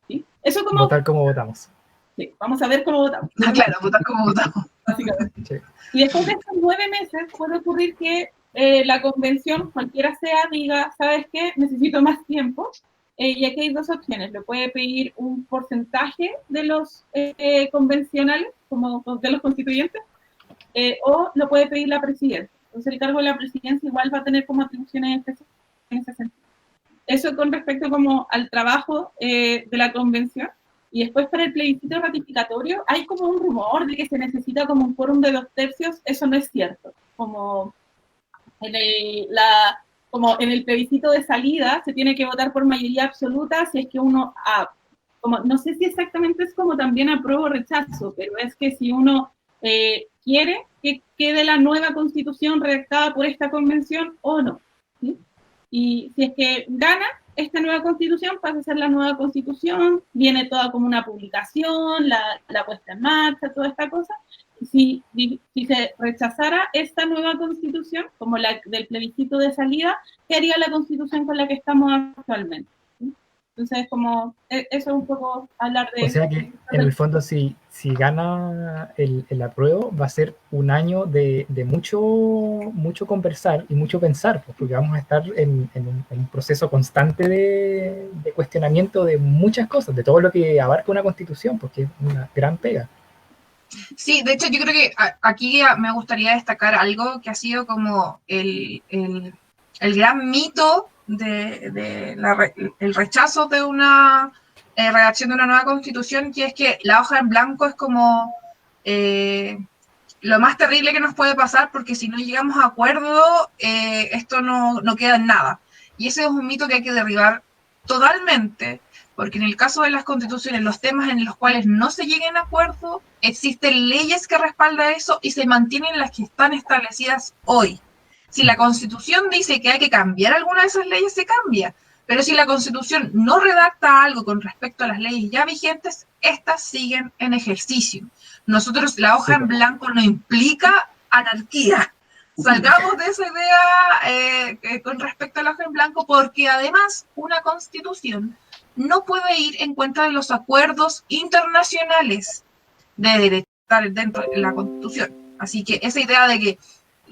¿Sí? Eso como... Votar como votamos. Sí, vamos a ver cómo votamos. Claro, votar como votamos. Básicamente. Sí. Y después de estos 9 meses puede ocurrir que la convención, cualquiera sea, diga, ¿sabes qué? Necesito más tiempo. Y aquí hay 2 opciones. Le puede pedir un porcentaje de los convencionales, como de los constituyentes, o lo puede pedir la presidencia. Entonces el cargo de la presidencia igual va a tener como atribuciones en ese sentido. Eso con respecto como al trabajo de la convención. Y después para el plebiscito ratificatorio hay como un rumor de que se necesita como un quórum de 2/3. Eso no es cierto. Como en el plebiscito de salida se tiene que votar por mayoría absoluta si es que uno, como, no sé si exactamente es como también apruebo o rechazo, pero es que si uno quiere que quede la nueva constitución redactada por esta convención o no. ¿Sí? Y si es que gana esta nueva constitución, pasa a ser la nueva constitución, viene toda como una publicación, la puesta en marcha, toda esta cosa. Si se rechazara esta nueva constitución, como la del plebiscito de salida, ¿qué haría la constitución con la que estamos actualmente? ¿Sí? Entonces, como, eso es un poco hablar de... O sea que, en el fondo, si gana el apruebo, va a ser un año de mucho conversar y mucho pensar, porque vamos a estar en un proceso constante de cuestionamiento de muchas cosas, de todo lo que abarca una constitución, porque es una gran pega. Sí, de hecho yo creo que aquí me gustaría destacar algo que ha sido como el gran mito el rechazo de una redacción de una nueva constitución, que es que la hoja en blanco es como lo más terrible que nos puede pasar, porque si no llegamos a acuerdo, esto no queda en nada. Y ese es un mito que hay que derribar totalmente, porque en el caso de las constituciones, los temas en los cuales no se lleguen a acuerdo, existen leyes que respaldan eso y se mantienen las que están establecidas hoy. Si la Constitución dice que hay que cambiar alguna de esas leyes, se cambia. Pero si la Constitución no redacta algo con respecto a las leyes ya vigentes, estas siguen en ejercicio. Nosotros, la hoja en blanco no implica anarquía. Salgamos de esa idea con respecto a la hoja en blanco, porque además una Constitución no puede ir en contra de los acuerdos internacionales de derecho dentro de la Constitución. Así que esa idea de que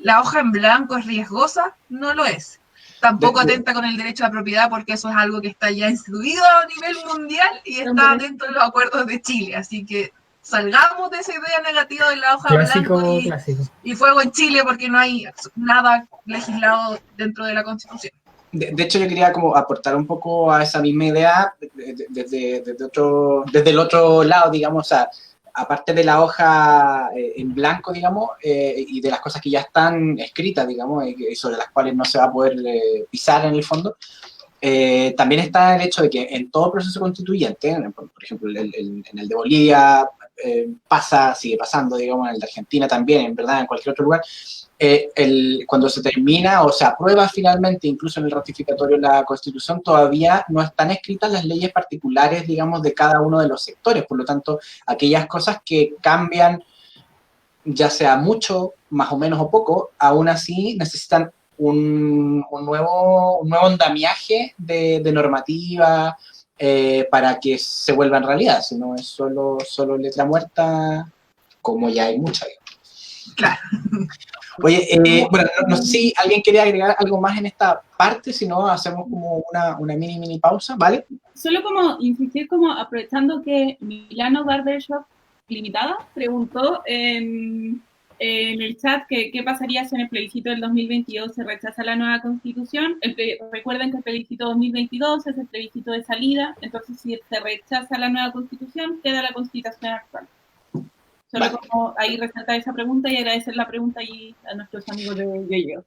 la hoja en blanco es riesgosa, no lo es. Tampoco atenta con el derecho a la propiedad, porque eso es algo que está ya instituido a nivel mundial y está dentro de los acuerdos de Chile. Así que salgamos de esa idea negativa de la hoja en blanco y fuego en Chile, porque no hay nada legislado dentro de la Constitución. De hecho, yo quería como aportar un poco a esa misma idea desde el otro lado, digamos, o sea, aparte de la hoja en blanco, digamos, y de las cosas que ya están escritas, digamos, y sobre las cuales no se va a poder pisar en el fondo, también está el hecho de que en todo proceso constituyente, por ejemplo, en el de Bolivia, sigue pasando, digamos, en el de Argentina también, en verdad, en cualquier otro lugar, cuando se termina o se aprueba finalmente, incluso en el ratificatorio de la Constitución, todavía no están escritas las leyes particulares, digamos, de cada uno de los sectores. Por lo tanto, aquellas cosas que cambian, ya sea mucho, más o menos o poco, aún así necesitan un nuevo andamiaje de normativa para que se vuelva en realidad, si no es solo letra muerta, como ya hay mucha, digamos. Claro. Oye, bueno, no sé si alguien quiere agregar algo más en esta parte, si no, hacemos como una mini pausa, ¿vale? Solo como insistir, como aprovechando que Milano Barbershop Limitada preguntó en el chat que qué pasaría si en el plebiscito del 2022 se rechaza la nueva constitución. Recuerden que el plebiscito 2022 es el plebiscito de salida, entonces si se rechaza la nueva constitución, queda la constitución actual. Solo vale. Como ahí resaltar esa pregunta y agradecer la pregunta ahí a nuestros amigos de Yo-Yo.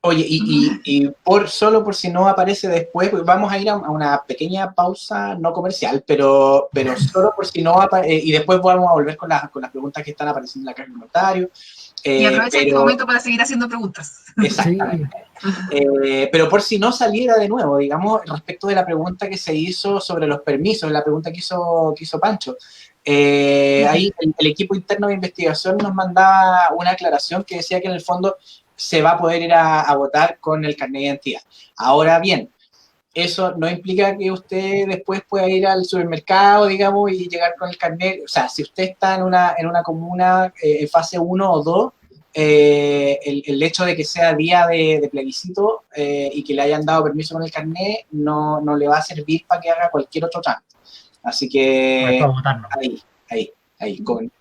Oye, y solo por si no aparece después, vamos a ir a una pequeña pausa no comercial, pero solo por si no aparece, y después vamos a volver con las preguntas que están apareciendo en la caja de comentarios. Y aprovecha este momento para seguir haciendo preguntas. Exactamente. Pero por si no saliera de nuevo, digamos, respecto de la pregunta que se hizo sobre los permisos, la pregunta que hizo Pancho, ahí el equipo interno de investigación nos mandaba una aclaración que decía que en el fondo se va a poder ir a votar con el carnet de identidad. Ahora bien, eso no implica que usted después pueda ir al supermercado, digamos, y llegar con el carnet. O sea, si usted está en una comuna en fase 1 o 2, el hecho de que sea día de plebiscito y que le hayan dado permiso con el carnet no le va a servir para que haga cualquier otro trámite. Así que ahí, con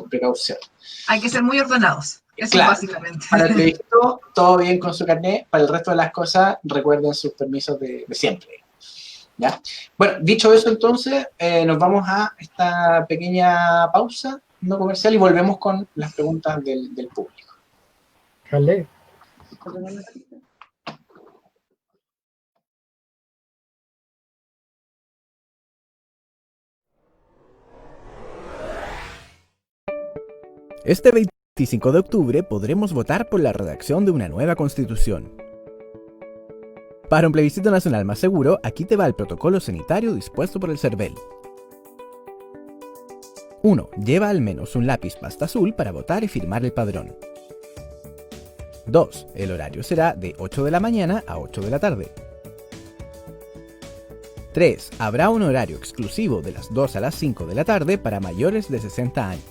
precaución. Hay que ser muy ordenados. Eso claro, básicamente. Para el plebiscito, todo bien con su carnet. Para el resto de las cosas, recuerden sus permisos de siempre. ¿Ya? Bueno, dicho eso, entonces, nos vamos a esta pequeña pausa no comercial y volvemos con las preguntas del público. Dale. Este 25 de octubre podremos votar por la redacción de una nueva constitución. Para un plebiscito nacional más seguro, aquí te va el protocolo sanitario dispuesto por el CERVEL. 1. Lleva al menos un lápiz pasta azul para votar y firmar el padrón. 2. El horario será de 8 de la mañana a 8 de la tarde. 3. Habrá un horario exclusivo de las 2 a las 5 de la tarde para mayores de 60 años.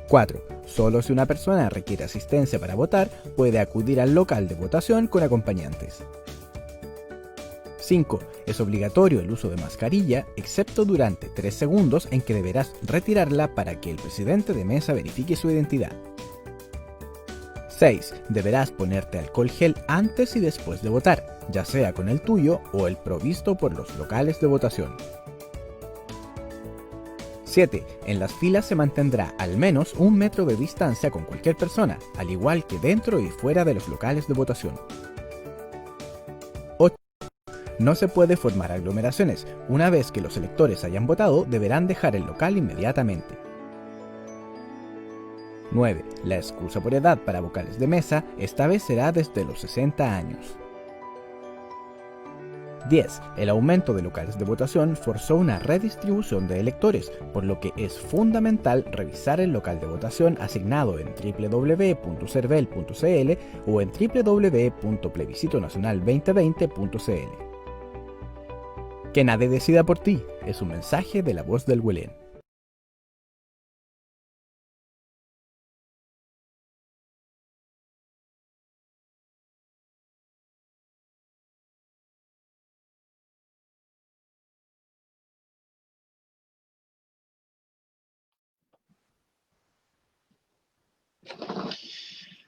4. Solo si una persona requiere asistencia para votar, puede acudir al local de votación con acompañantes. 5. Es obligatorio el uso de mascarilla, excepto durante 3 segundos en que deberás retirarla para que el presidente de mesa verifique su identidad. 6. Deberás ponerte alcohol gel antes y después de votar, ya sea con el tuyo o el provisto por los locales de votación. 7. En las filas se mantendrá al menos 1 metro de distancia con cualquier persona, al igual que dentro y fuera de los locales de votación. 8. No se puede formar aglomeraciones. Una vez que los electores hayan votado, deberán dejar el local inmediatamente. 9. La excusa por edad para vocales de mesa esta vez será desde los 60 años. 10. El aumento de locales de votación forzó una redistribución de electores, por lo que es fundamental revisar el local de votación asignado en www.cervel.cl o en www.plebiscitonacional2020.cl. Que nadie decida por ti, es un mensaje de la voz del Huelén.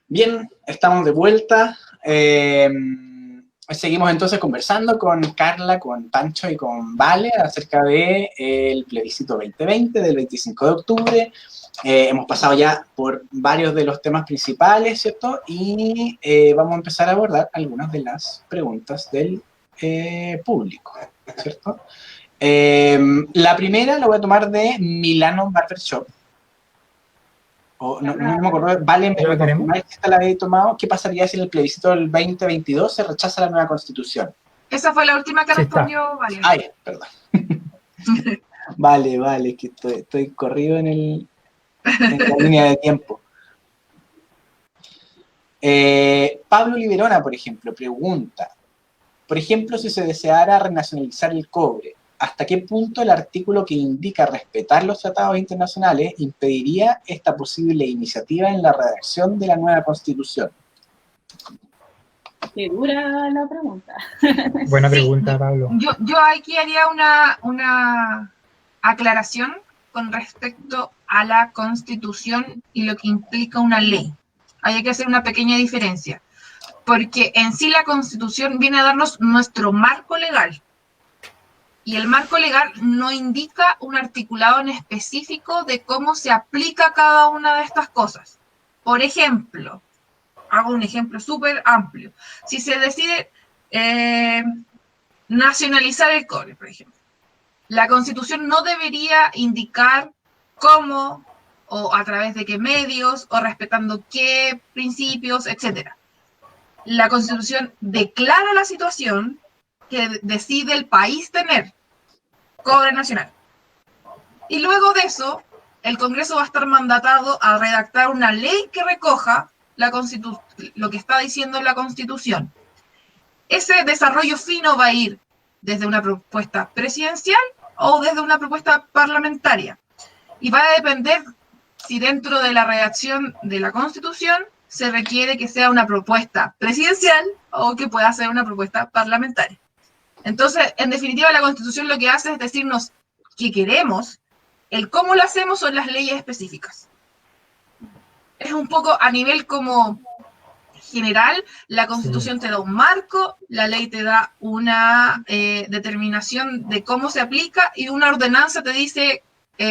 Bien, estamos de vuelta. Seguimos entonces conversando con Carla, con Pancho y con Vale acerca del plebiscito 2020 del 25 de octubre. Hemos pasado ya por varios de los temas principales, ¿cierto? Y vamos a empezar a abordar algunas de las preguntas del público, ¿cierto? La primera la voy a tomar de Milano Barbershop. No me acuerdo. Vale, me confirmáis que esta la habéis tomado. ¿Qué pasaría si en el plebiscito del 2022 se rechaza la nueva constitución? Esa fue la última que respondió Vale. Ay, perdón. Vale, es que estoy corrido en la línea de tiempo. Pablo Liberona, por ejemplo, pregunta, por ejemplo, si se deseara renacionalizar el cobre, ¿hasta qué punto el artículo que indica respetar los tratados internacionales impediría esta posible iniciativa en la redacción de la nueva Constitución? Qué dura la pregunta. Buena pregunta, Pablo. Yo aquí haría una aclaración con respecto a la Constitución y lo que implica una ley. Hay que hacer una pequeña diferencia, porque en sí la Constitución viene a darnos nuestro marco legal, y el marco legal no indica un articulado en específico de cómo se aplica cada una de estas cosas. Por ejemplo, hago un ejemplo súper amplio. Si se decide nacionalizar el cobre, por ejemplo, la Constitución no debería indicar cómo, o a través de qué medios, o respetando qué principios, etc. La Constitución declara la situación que decide el país tener cobre nacional. Y luego de eso, el Congreso va a estar mandatado a redactar una ley que recoja lo que está diciendo la Constitución. Ese desarrollo fino va a ir desde una propuesta presidencial o desde una propuesta parlamentaria. Y va a depender si dentro de la redacción de la Constitución se requiere que sea una propuesta presidencial o que pueda ser una propuesta parlamentaria. Entonces, en definitiva, la Constitución lo que hace es decirnos qué queremos, el cómo lo hacemos son las leyes específicas. Es un poco a nivel como general, la Constitución te da un marco, la ley te da una determinación de cómo se aplica y una ordenanza te dice,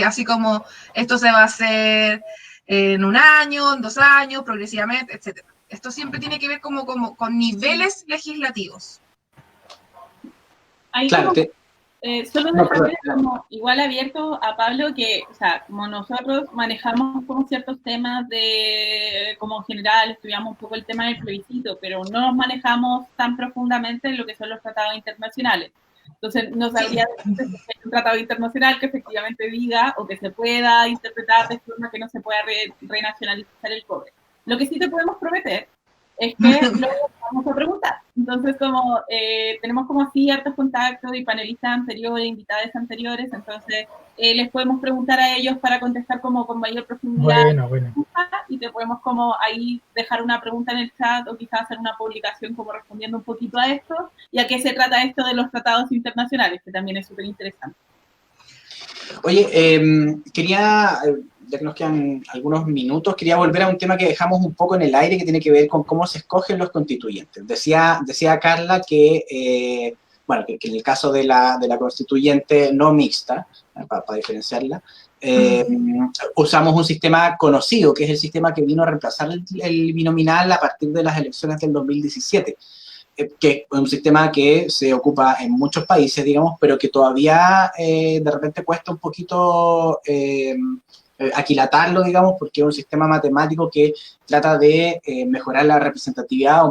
así como esto se va a hacer en 1 año, en 2 años, progresivamente, etc. Esto siempre tiene que ver como con niveles legislativos. Ahí claro, solo dejarle como igual abierto a Pablo que, o sea, como nosotros manejamos como ciertos temas de, como general, estudiamos un poco el tema del plebiscito, pero no nos manejamos tan profundamente en lo que son los tratados internacionales. Entonces, no sabría un tratado internacional que efectivamente diga o que se pueda interpretar de forma que no se pueda renacionalizar el cobre. Lo que sí te podemos prometer es que lo vamos a preguntar. Entonces, como tenemos como ciertos contactos y panelistas anteriores, invitados anteriores, entonces les podemos preguntar a ellos para contestar como con mayor profundidad. Bueno. Y te podemos como ahí dejar una pregunta en el chat o quizás hacer una publicación como respondiendo un poquito a esto y a qué se trata esto de los tratados internacionales, que también es súper interesante. Oye, quería, ya que nos quedan algunos minutos, quería volver a un tema que dejamos un poco en el aire que tiene que ver con cómo se escogen los constituyentes. Decía Carla que, bueno, que en el caso de la constituyente no mixta, para diferenciarla, usamos un sistema conocido, que es el sistema que vino a reemplazar el binominal a partir de las elecciones del 2017. Que es un sistema que se ocupa en muchos países, digamos, pero que todavía de repente cuesta un poquito aquilatarlo, digamos, porque es un sistema matemático que trata de mejorar la representatividad,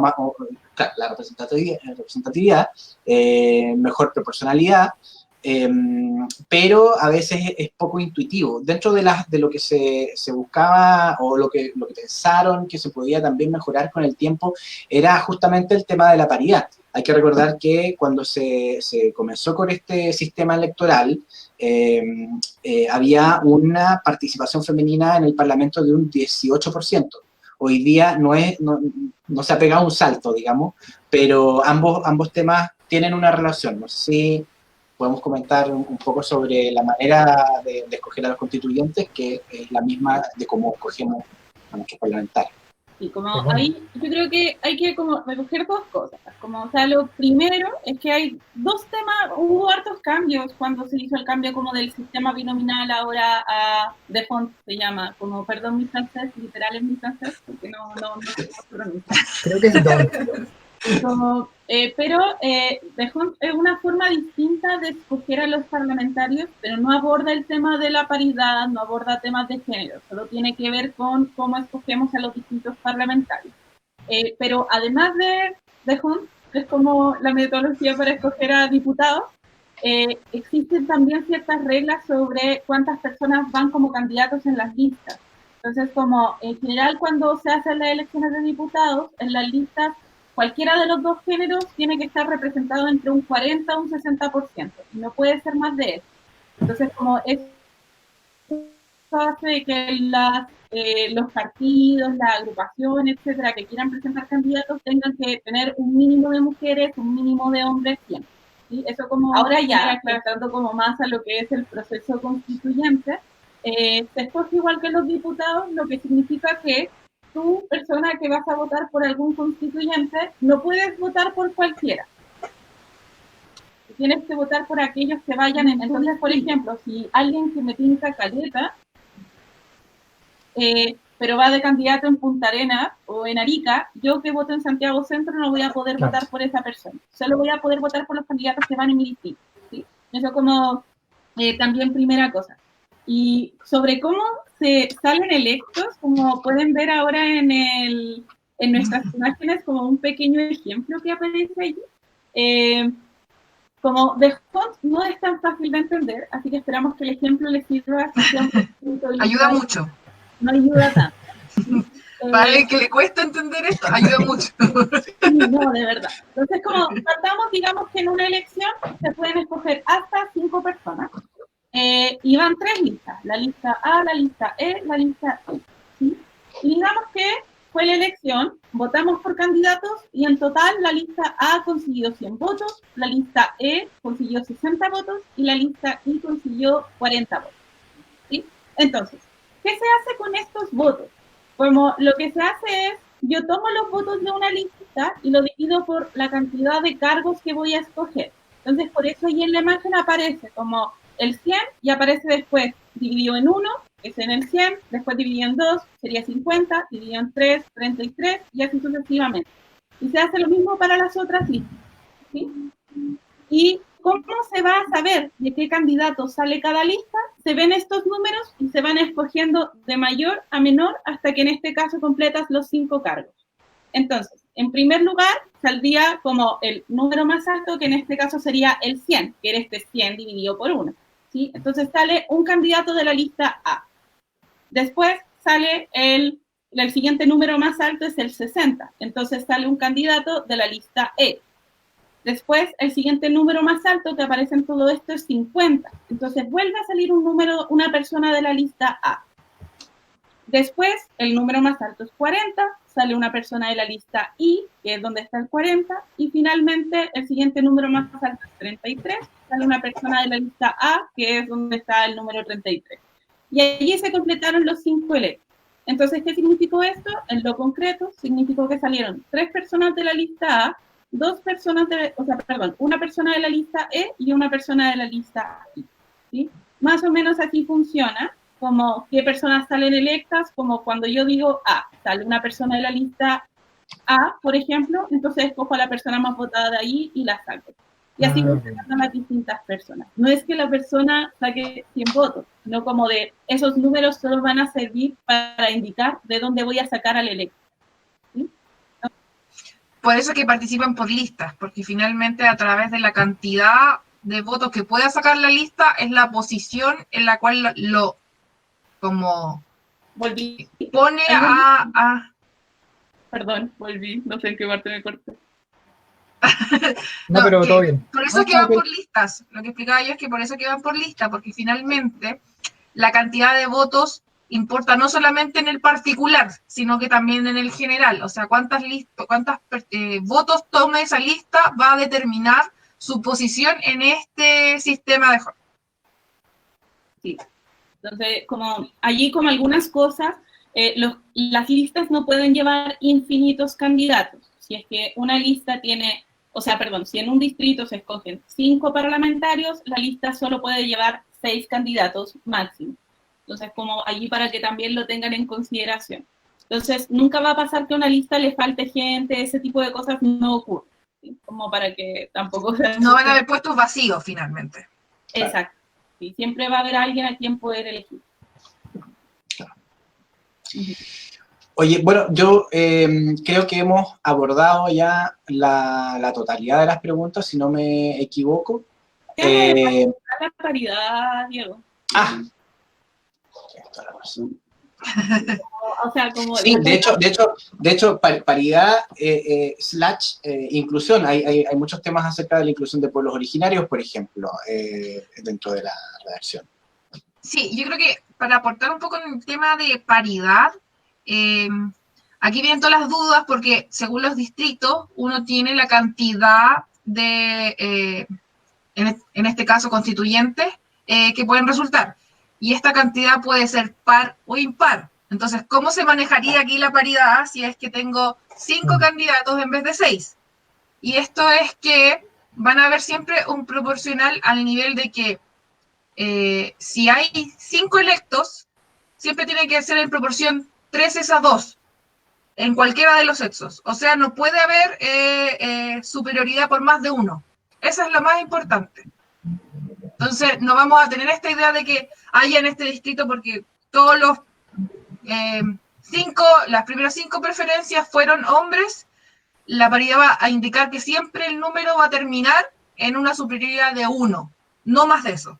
claro, la representatividad, mejor proporcionalidad, pero a veces es poco intuitivo. Dentro de lo que se buscaba o lo que pensaron que se podía también mejorar con el tiempo era justamente el tema de la paridad. Hay que recordar que cuando se comenzó con este sistema electoral, había una participación femenina en el Parlamento de un 18%. Hoy día no se ha pegado un salto, digamos, pero ambos temas tienen una relación. No sé si podemos comentar un poco sobre la manera de escoger a los constituyentes, que es la misma de cómo escogemos a nuestros parlamentarios. Y como ahí, yo creo que hay que como recoger 2 cosas. Como, o sea, lo primero es que hay 2 temas, hubo hartos cambios cuando se hizo el cambio como del sistema binominal ahora a default, se llama, como, perdón mi francés, literal es mi francés, porque no sé cómo se pronuncia. Creo que es DONT. Dejón es una forma distinta de escoger a los parlamentarios, pero no aborda el tema de la paridad, no aborda temas de género, solo tiene que ver con cómo escogemos a los distintos parlamentarios. Pero además de Dejón, que es como la metodología para escoger a diputados, existen también ciertas reglas sobre cuántas personas van como candidatos en las listas. Entonces, como en general cuando se hacen las elecciones de diputados, en las listas cualquiera de los dos géneros tiene que estar representado entre un 40 a un 60%, y no puede ser más de eso. Entonces, como eso hace que los partidos, las agrupaciones, etcétera, que quieran presentar candidatos tengan que tener un mínimo de mujeres, un mínimo de hombres siempre. ¿Sí? Eso como ahora ya, tratando como más a lo que es el proceso constituyente, se escoge igual que los diputados, lo que significa que tú, persona que vas a votar por algún constituyente, no puedes votar por cualquiera. Tienes que votar por aquellos que vayan en... Entonces, por ejemplo, si alguien que me pinta caleta, pero va de candidato en Punta Arenas o en Arica, yo que voto en Santiago Centro no voy a poder votar por esa persona. Solo voy a poder votar por los candidatos que van en mi distrito. ¿Sí? Eso como también primera cosa. Y sobre cómo se salen electos, como pueden ver ahora en nuestras imágenes, como un pequeño ejemplo que aparece allí. Como Dejón no es tan fácil de entender, así que esperamos que el ejemplo les sirva. Ayuda mucho. No ayuda tanto. Para el que le cuesta entender esto, ayuda mucho. No, de verdad. Entonces, como tratamos, digamos que en una elección se pueden escoger hasta 5 personas. Y van 3 listas, la lista A, la lista E, la lista I. ¿Sí? Y digamos que fue la elección, votamos por candidatos y en total la lista A consiguió 100 votos, la lista E consiguió 60 votos y la lista I consiguió 40 votos. ¿Sí? Entonces, ¿qué se hace con estos votos? Como lo que se hace es, yo tomo los votos de una lista y lo divido por la cantidad de cargos que voy a escoger. Entonces, por eso ahí en la imagen aparece como el 100 y aparece después dividido en 1, que es en el 100, después dividido en 2, sería 50, dividido en 3, 33, y así sucesivamente. Y se hace lo mismo para las otras listas. ¿Sí? ¿Y cómo se va a saber de qué candidato sale cada lista? Se ven estos números y se van escogiendo de mayor a menor hasta que en este caso completas los 5 cargos. Entonces, en primer lugar, saldría como el número más alto, que en este caso sería el 100, que era este 100 dividido por 1. ¿Sí? Entonces sale un candidato de la lista A. Después sale el siguiente número más alto, es el 60. Entonces sale un candidato de la lista E. Después, el siguiente número más alto que aparece en todo esto es 50. Entonces vuelve a salir una persona de la lista A. Después, el número más alto es 40, sale una persona de la lista I, que es donde está el 40, y finalmente el siguiente número más alto es 33, sale una persona de la lista A, que es donde está el número 33. Y allí se completaron los 5 electos. Entonces, ¿qué significó esto? En lo concreto, significó que salieron 3 personas de la lista A, una persona de la lista E y una persona de la lista I. ¿Sí? Más o menos así funciona. Como qué personas salen electas, como cuando yo digo A, sale una persona de la lista A, por ejemplo, entonces escojo a la persona más votada de ahí y la saco. Y así funcionan las distintas personas. No es que la persona saque 100 votos, sino como de esos números solo van a servir para indicar de dónde voy a sacar al electo. ¿Sí? Por eso que participan por listas, porque finalmente a través de la cantidad de votos que pueda sacar la lista es la posición en la cual lo como volví. Pone a... Perdón, volví. No sé en qué parte me corté. No, pero todo bien. Por eso es que van por listas. Lo que explicaba yo es que por eso que van por listas, porque finalmente la cantidad de votos importa no solamente en el particular, sino que también en el general. O sea, cuántos votos tome esa lista va a determinar su posición en este sistema de juego. Sí. Entonces, como allí como algunas cosas, las listas no pueden llevar infinitos candidatos. Si es que una lista tiene, si en un distrito se escogen 5 parlamentarios, la lista solo puede llevar 6 candidatos máximo. Entonces, como allí para que también lo tengan en consideración. Entonces, nunca va a pasar que a una lista le falte gente, ese tipo de cosas no ocurre, ¿sí? Como para que tampoco se... No van a haber puestos vacíos finalmente. Exacto. Sí, siempre va a haber alguien a quien poder elegir. Oye, bueno, yo creo que hemos abordado ya la totalidad de las preguntas, si no me equivoco. La paridad, Diego. Toda la razón. O sea, como... Sí, de hecho, paridad / inclusión. Hay muchos temas acerca de la inclusión de pueblos originarios, por ejemplo, dentro de la redacción. Sí, yo creo que para aportar un poco en el tema de paridad, aquí vienen todas las dudas porque según los distritos uno tiene la cantidad de, en este caso, constituyentes que pueden resultar. Y esta cantidad puede ser par o impar. Entonces, ¿cómo se manejaría aquí la paridad si es que tengo 5 candidatos en vez de 6? Y esto es que van a haber siempre un proporcional al nivel de que si hay 5 electos, siempre tiene que ser en proporción 3:2 en cualquiera de los sexos. O sea, no puede haber superioridad por más de uno. Esa es la más importante. Entonces, no vamos a tener esta idea de que haya en este distrito porque todos los las primeras 5 preferencias fueron hombres. La paridad va a indicar que siempre el número va a terminar en una superioridad de 1, no más de eso.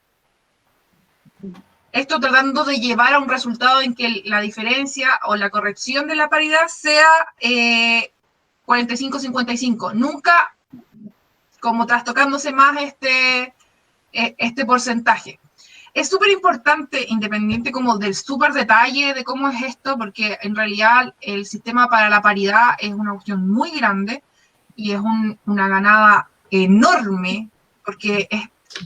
Esto tratando de llevar a un resultado en que la diferencia o la corrección de la paridad sea 45-55. Nunca como trastocándose más este porcentaje. Es súper importante, independiente como del súper detalle de cómo es esto, porque en realidad el sistema para la paridad es una cuestión muy grande y es una ganada enorme, porque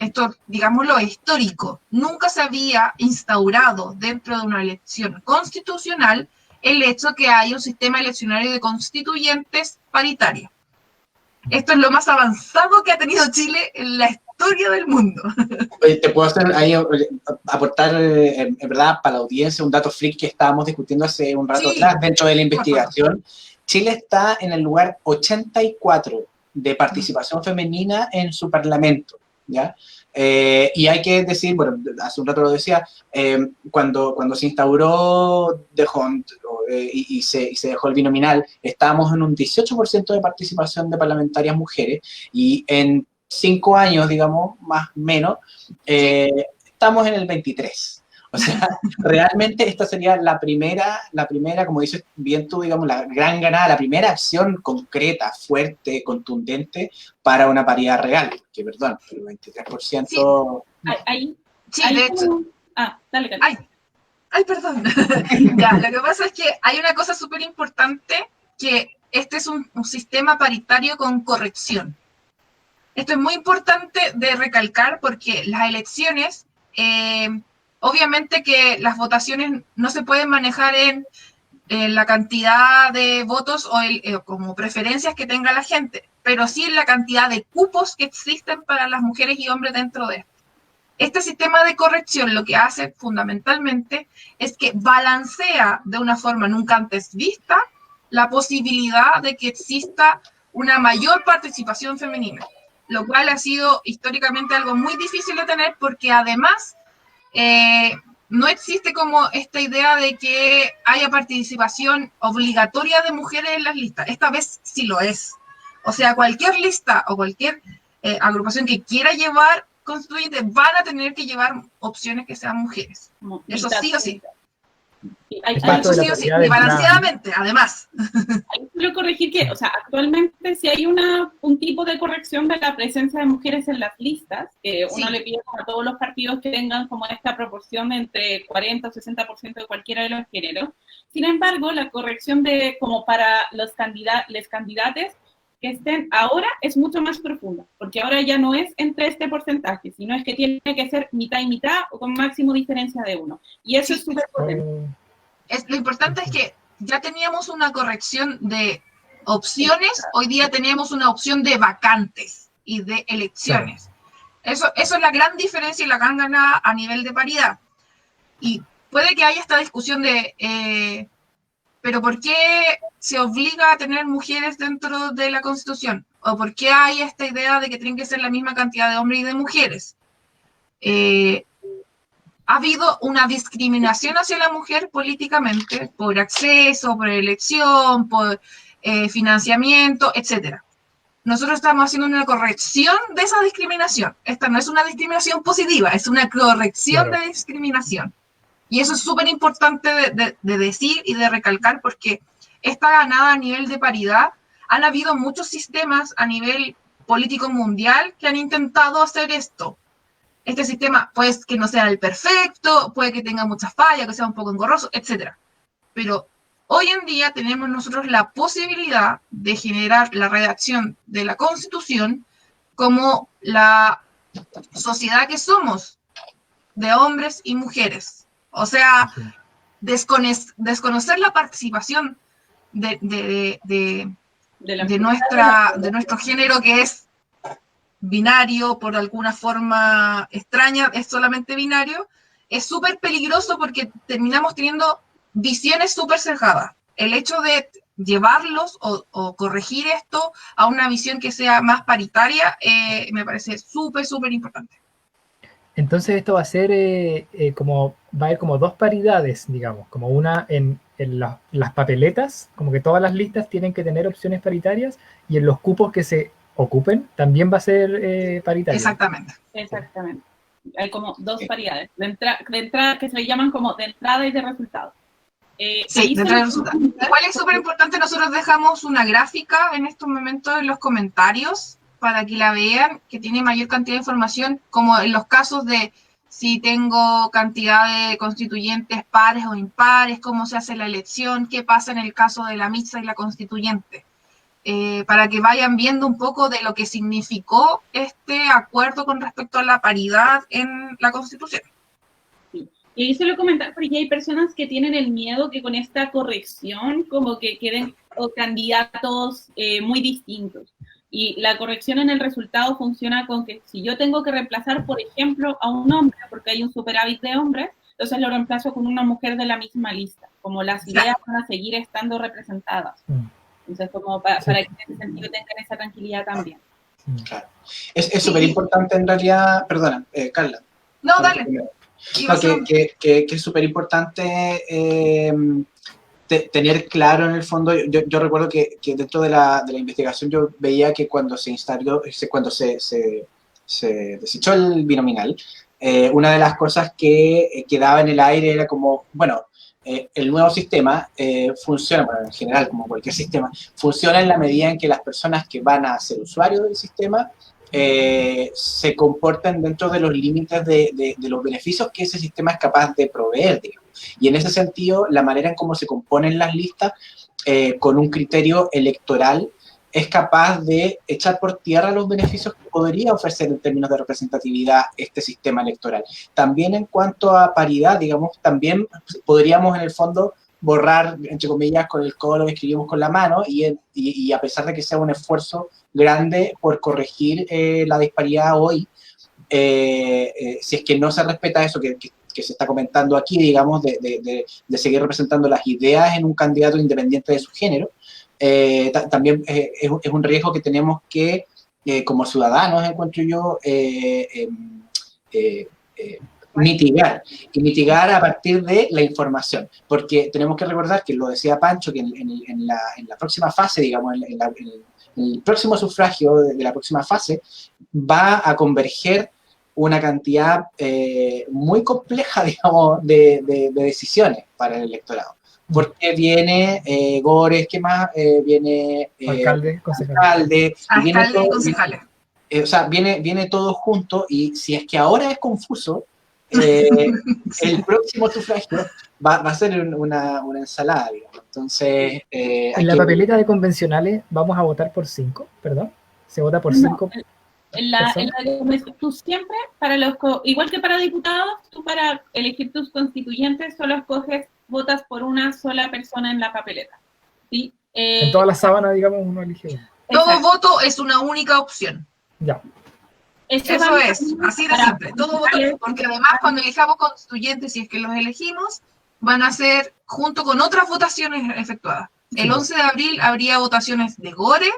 esto, digámoslo, es histórico. Nunca se había instaurado dentro de una elección constitucional el hecho que haya un sistema eleccionario de constituyentes paritario. Esto es lo más avanzado que ha tenido Chile en la historia del mundo. Te puedo hacer ahí, aportar, en verdad, para la audiencia un dato freak que estábamos discutiendo hace un rato atrás dentro de la investigación. Chile está en el lugar 84 de participación femenina en su parlamento, ¿ya? Y hay que decir, bueno, hace un rato lo decía, cuando se instauró The Hunt y se dejó el binominal, estábamos en un 18% de participación de parlamentarias mujeres y en 5 años, digamos, más o menos, estamos en el 23%. O sea, realmente esta sería la primera, como dices bien tú, digamos, la gran ganada, la primera acción concreta, fuerte, contundente para una paridad real. Que perdón, pero 23%... Sí, de hecho... dale. Ay, perdón. Ya, lo que pasa es que hay una cosa súper importante, que este es un sistema paritario con corrección. Esto es muy importante de recalcar porque las elecciones... obviamente que las votaciones no se pueden manejar en la cantidad de votos o como preferencias que tenga la gente, pero sí en la cantidad de cupos que existen para las mujeres y hombres dentro de esto. Este sistema de corrección lo que hace fundamentalmente es que balancea de una forma nunca antes vista la posibilidad de que exista una mayor participación femenina, lo cual ha sido históricamente algo muy difícil de tener porque además no existe como esta idea de que haya participación obligatoria de mujeres en las listas. Esta vez sí lo es. O sea, cualquier lista o cualquier agrupación que quiera llevar constituyentes van a tener que llevar opciones que sean mujeres. Eso sí o sí. Eso sí o sí, y balanceadamente, además. Quiero corregir que, o sea, actualmente si hay un tipo de corrección de la presencia de mujeres en las listas, que uno le pide a todos los partidos que tengan como esta proporción entre 40 o 60% de cualquiera de los géneros. Sin embargo, la corrección de como para los candidatos que estén ahora es mucho más profunda, porque ahora ya no es entre este porcentaje, sino es que tiene que ser mitad y mitad o con máximo diferencia de 1. Y eso es súper potente. Lo importante es que ya teníamos una corrección de opciones, hoy día tenemos una opción de vacantes y de elecciones. Eso es la gran diferencia y la gran ganada a nivel de paridad. Y puede que haya esta discusión de pero ¿por qué se obliga a tener mujeres dentro de la Constitución? ¿O por qué hay esta idea de que tienen que ser la misma cantidad de hombres y de mujeres? Ha habido una discriminación hacia la mujer políticamente, por acceso, por elección, por financiamiento, etc. Nosotros estamos haciendo una corrección de esa discriminación. Esta no es una discriminación positiva, es una corrección de discriminación. Y eso es súper importante de decir y de recalcar, porque esta ganada a nivel de paridad, han habido muchos sistemas a nivel político mundial que han intentado hacer esto. Este sistema puede que no sea el perfecto, puede que tenga muchas fallas, que sea un poco engorroso, etc. Pero hoy en día tenemos nosotros la posibilidad de generar la redacción de la Constitución como la sociedad que somos, de hombres y mujeres. O sea, desconocer la participación de nuestro género, que es binario, por alguna forma extraña, es solamente binario, es súper peligroso porque terminamos teniendo visiones súper cerradas. El hecho de llevarlos o corregir esto a una visión que sea más paritaria me parece súper, súper importante. Entonces esto va a ser va a haber como dos paridades, digamos, como una en las papeletas, como que todas las listas tienen que tener opciones paritarias, y en los cupos que se ocupen también va a ser paritario. Exactamente. Exactamente. Hay como dos paridades de entrada que se llaman como de entrada y de resultado. Sí, de entrada y resultado. Igual es súper importante, nosotros dejamos una gráfica en estos momentos en los comentarios para que la vean, que tiene mayor cantidad de información, como en los casos de si tengo cantidad de constituyentes pares o impares, cómo se hace la elección, qué pasa en el caso de la mixta y la constituyente. Para que vayan viendo un poco de lo que significó este acuerdo con respecto a la paridad en la Constitución. Sí. Y eso lo comentar porque hay personas que tienen el miedo que con esta corrección como que queden candidatos muy distintos. Y la corrección en el resultado funciona con que si yo tengo que reemplazar, por ejemplo, a un hombre, porque hay un superávit de hombres, entonces lo reemplazo con una mujer de la misma lista, como las ideas van a seguir estando representadas. Entonces, como para que en ese sentido tengan esa tranquilidad también. Claro. Es súper importante en realidad, perdona, Carla. No, dale. No, que es súper importante tener claro en el fondo. Yo recuerdo que dentro de la investigación yo veía que cuando se instaló, cuando se desechó el binominal, una de las cosas que quedaba en el aire era como, bueno, el nuevo sistema funciona, bueno, en general, como cualquier sistema, funciona en la medida en que las personas que van a ser usuarios del sistema se comporten dentro de los límites de los beneficios que ese sistema es capaz de proveer, digamos. Y en ese sentido, la manera en cómo se componen las listas con un criterio electoral es capaz de echar por tierra los beneficios que podría ofrecer en términos de representatividad este sistema electoral. También en cuanto a paridad, digamos, también podríamos en el fondo borrar, entre comillas, con el codo lo que escribimos con la mano, y a pesar de que sea un esfuerzo grande por corregir la disparidad hoy, si es que no se respeta eso que se está comentando aquí, digamos, de seguir representando las ideas en un candidato independiente de su género, también es un riesgo que tenemos que, como ciudadanos, encuentro yo, mitigar a partir de la información, porque tenemos que recordar, que lo decía Pancho, que en la próxima fase, digamos, en el próximo sufragio de la próxima fase, va a converger una cantidad muy compleja, digamos, de decisiones para el electorado. Porque viene Gores, ¿qué más? Viene alcalde, y concejales. O sea, viene todo junto, y si es que ahora es confuso, el próximo sufragio va a ser una ensalada, digamos. Entonces, en la papeleta de convencionales vamos a votar por 5, perdón. Se vota por 5. Tú siempre, igual que para diputados, tú para elegir tus constituyentes solo votas por una sola persona en la papeleta. ¿Sí? En toda la sábana, digamos, uno elige uno. Todo voto es una única opción. Ya. Eso es, así de simple. Todo voto, porque además cuando elijamos constituyentes, si es que los elegimos, van a ser junto con otras votaciones efectuadas. El 11 de abril habría votaciones de GORE,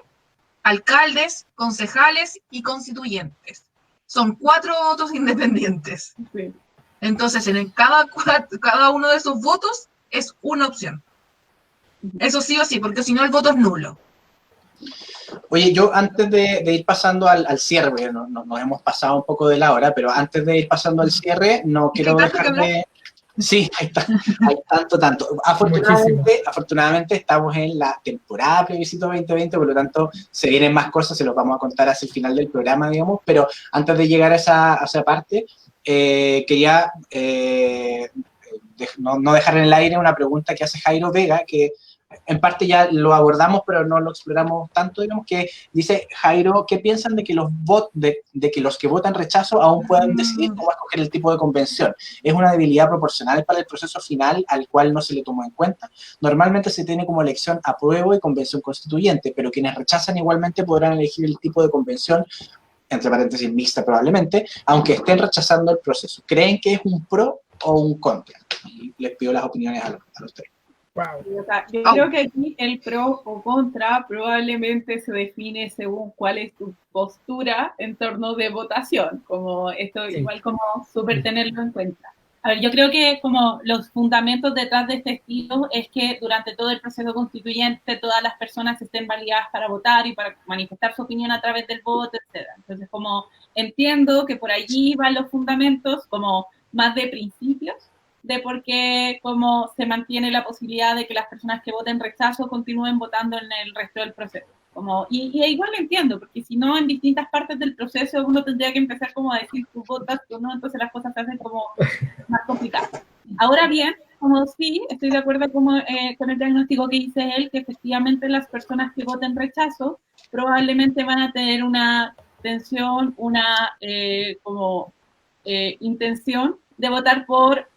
alcaldes, concejales y constituyentes. Son 4 votos independientes. Sí. Entonces, cada uno de esos votos es una opción. Eso sí o sí, porque si no el voto es nulo. Oye, yo antes de ir pasando al cierre, porque nos hemos pasado un poco de la hora, pero antes de ir pasando al cierre, no quiero dejar de... Sí, hay tanto. Afortunadamente estamos en la temporada Plebiscito 2020, por lo tanto se vienen más cosas, se los vamos a contar hacia el final del programa, digamos, pero antes de llegar a esa parte, quería no dejar en el aire una pregunta que hace Jairo Vega, que en parte ya lo abordamos, pero no lo exploramos tanto, digamos, que dice Jairo, ¿qué piensan de que los que votan rechazo aún puedan decidir cómo escoger el tipo de convención? ¿Es una debilidad proporcional para el proceso final al cual no se le tomó en cuenta? Normalmente se tiene como elección apruebo y convención constituyente, pero quienes rechazan igualmente podrán elegir el tipo de convención, entre paréntesis mixta probablemente, aunque estén rechazando el proceso. ¿Creen que es un pro o un contra? Y les pido las opiniones a los tres. Wow. O sea, yo creo que aquí el pro o contra probablemente se define según cuál es tu postura en torno de votación, como esto igual como súper tenerlo en cuenta. A ver, yo creo que como los fundamentos detrás de este estilo es que durante todo el proceso constituyente todas las personas estén validadas para votar y para manifestar su opinión a través del voto, etc. Entonces, como entiendo que por allí van los fundamentos como más de principios, de por qué como se mantiene la posibilidad de que las personas que voten rechazo continúen votando en el resto del proceso. Como, y igual lo entiendo, porque si no, en distintas partes del proceso uno tendría que empezar como a decir tú votas, tú no, entonces las cosas se hacen como más complicadas. Ahora bien, como sí, estoy de acuerdo como, con el diagnóstico que dice él, que efectivamente las personas que voten rechazo probablemente van a tener una tensión, una intención de votar por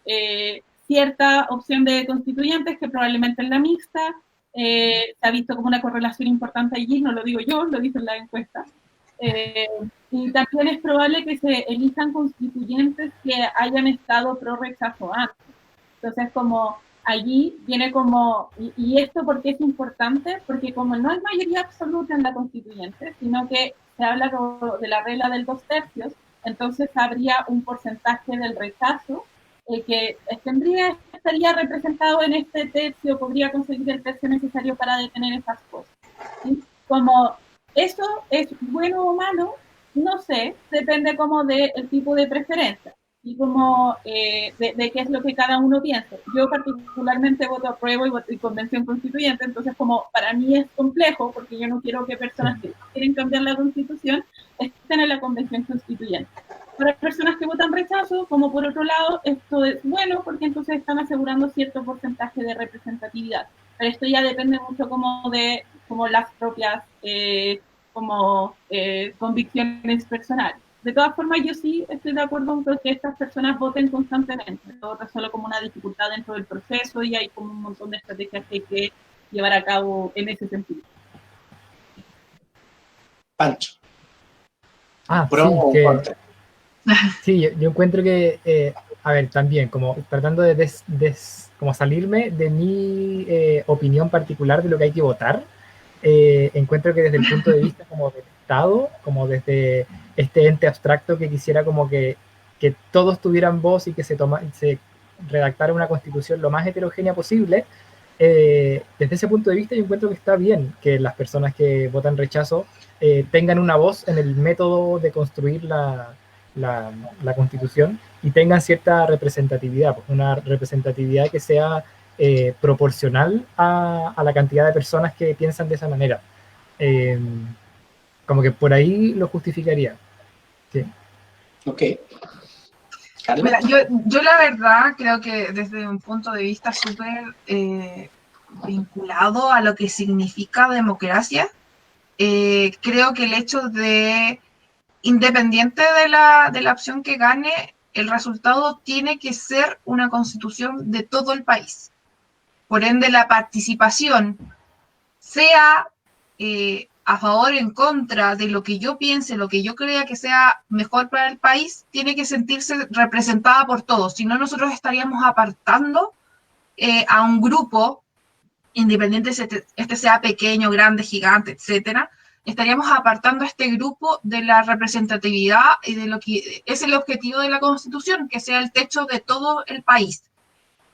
cierta opción de constituyentes, que probablemente es la mixta. Se ha visto como una correlación importante allí, no lo digo yo, lo dice la encuesta. Y también es probable que se elijan constituyentes que hayan estado pro rechazo antes. Entonces, como allí viene como, y esto porque es importante, porque como no hay mayoría absoluta en la constituyente, sino que se habla de la regla del 2/3, entonces habría un porcentaje del rechazo que estaría representado en este tercio, podría conseguir el tercio necesario para detener esas cosas. ¿Sí? Como eso es bueno o malo, no sé, depende como del tipo de preferencia y como de qué es lo que cada uno piensa. Yo particularmente voto apruebo y convención constituyente, entonces como para mí es complejo, porque yo no quiero que personas que quieren cambiar la constitución estén en la convención constituyente. Para las personas que votan rechazo, como por otro lado, esto es bueno, porque entonces están asegurando cierto porcentaje de representatividad. Pero esto ya depende mucho como de como las propias convicciones personales. De todas formas, yo sí estoy de acuerdo con que estas personas voten constantemente. Todo es solo como una dificultad dentro del proceso y hay como un montón de estrategias que hay que llevar a cabo en ese sentido. Pancho. Sí, yo encuentro que, a ver, también, como tratando de como salirme de mi opinión particular de lo que hay que votar, encuentro que desde el punto de vista como del Estado, como desde este ente abstracto que quisiera como que todos tuvieran voz y que se redactara una constitución lo más heterogénea posible, desde ese punto de vista yo encuentro que está bien que las personas que votan rechazo tengan una voz en el método de construir la Constitución y tengan cierta representatividad, pues una representatividad que sea proporcional a la cantidad de personas que piensan de esa manera. Como que por ahí lo justificaría. Sí. Ok. Mira, yo la verdad creo que desde un punto de vista súper vinculado a lo que significa democracia, creo que el hecho de, independiente de la opción que gane, el resultado tiene que ser una constitución de todo el país. Por ende, la participación, sea a favor o en contra de lo que yo piense, lo que yo crea que sea mejor para el país, tiene que sentirse representada por todos. Si no, nosotros estaríamos apartando a un grupo, independiente si este sea pequeño, grande, gigante, etcétera, estaríamos apartando a este grupo de la representatividad y de lo que es el objetivo de la Constitución, que sea el techo de todo el país.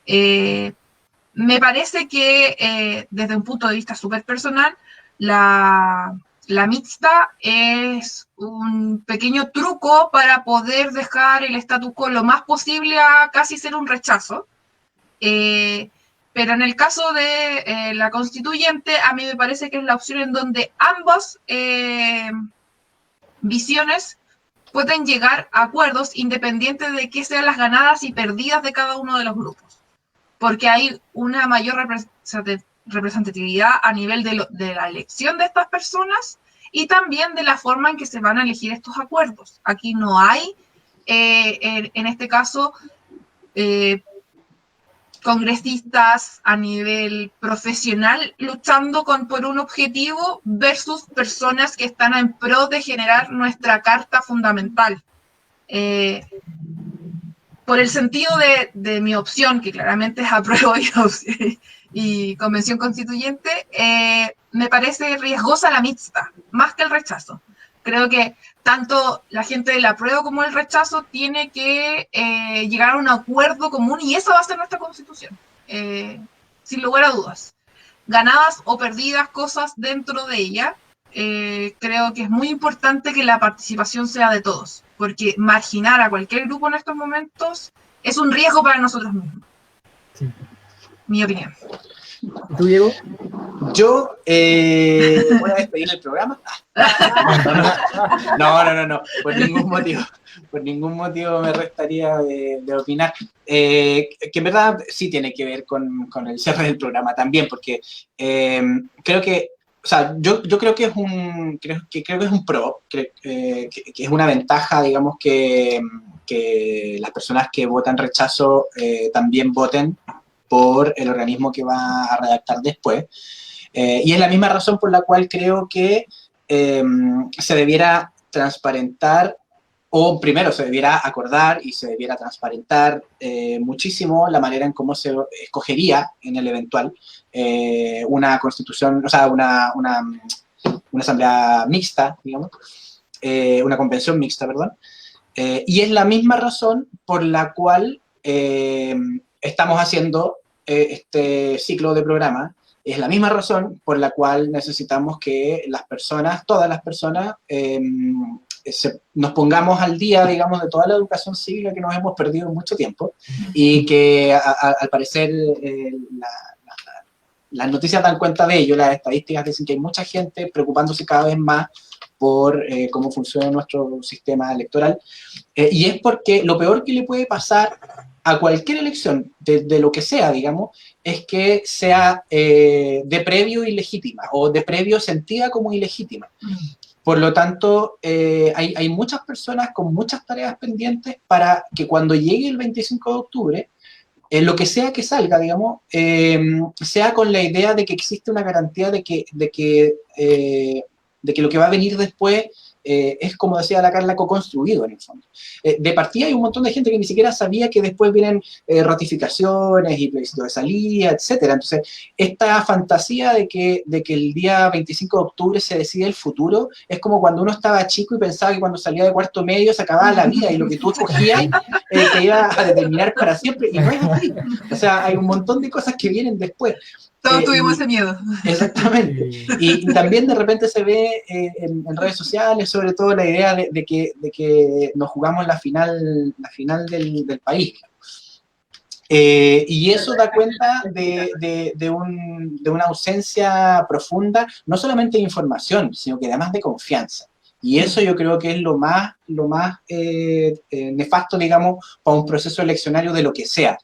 Me parece que desde un punto de vista súper personal, la mixta es un pequeño truco para poder dejar el statu quo lo más posible a casi ser un rechazo. Pero en el caso de la constituyente, a mí me parece que es la opción en donde ambas visiones pueden llegar a acuerdos independientes de qué sean las ganadas y perdidas de cada uno de los grupos. Porque hay una mayor representatividad a nivel de la elección de estas personas y también de la forma en que se van a elegir estos acuerdos. Aquí no hay, en este caso, congresistas a nivel profesional luchando por un objetivo versus personas que están en pro de generar nuestra carta fundamental. Por el sentido de mi opción, que claramente es apruebo y convención constituyente, me parece riesgosa la mixta, más que el rechazo. Creo que tanto la gente del apruebo como el rechazo tiene que llegar a un acuerdo común y esa va a ser nuestra constitución, sin lugar a dudas. Ganadas o perdidas cosas dentro de ella, creo que es muy importante que la participación sea de todos, porque marginar a cualquier grupo en estos momentos es un riesgo para nosotros mismos. Sí. Mi opinión. ¿Y tú, Diego? Yo voy a despedir el programa. No, por ningún motivo me restaría de opinar. Que en verdad sí tiene que ver con el cierre del programa también, porque creo que, o sea, yo creo que es un pro, que es una ventaja, digamos, que las personas que votan rechazo también voten por el organismo que va a redactar después. Y es la misma razón por la cual creo que se debiera transparentar, o primero se debiera acordar y se debiera transparentar muchísimo la manera en cómo se escogería en el eventual una constitución, o sea, una asamblea mixta, digamos, una convención mixta, perdón. Y es la misma razón por la cual estamos haciendo este ciclo de programa. Es la misma razón por la cual necesitamos que las personas, todas las personas, nos pongamos al día, digamos, de toda la educación cívica que nos hemos perdido en mucho tiempo y que al parecer las noticias dan cuenta de ello, las estadísticas dicen que hay mucha gente preocupándose cada vez más por cómo funciona nuestro sistema electoral, y es porque lo peor que le puede pasar a cualquier elección, de lo que sea, digamos, es que sea de previo ilegítima, o de previo sentida como ilegítima. Por lo tanto, hay muchas personas con muchas tareas pendientes para que cuando llegue el 25 de octubre, lo que sea que salga, digamos, sea con la idea de que existe una garantía de que lo que va a venir después es, como decía la Carla, co-construido en el fondo. De partida hay un montón de gente que ni siquiera sabía que después vienen ratificaciones y plebiscito de salida, etcétera. Entonces, esta fantasía de que el día 25 de octubre se decide el futuro, es como cuando uno estaba chico y pensaba que cuando salía de cuarto medio se acababa la vida y lo que tú escogías te iba a determinar para siempre, y no es así. O sea, hay un montón de cosas que vienen después. Todos tuvimos ese miedo. Exactamente. Y también de repente se ve en redes sociales, sobre todo, la idea de que nos jugamos la final del país. Y eso da cuenta de una ausencia profunda, no solamente de información, sino que además de confianza. Y eso yo creo que es lo más nefasto, digamos, para un proceso eleccionario de lo que sea.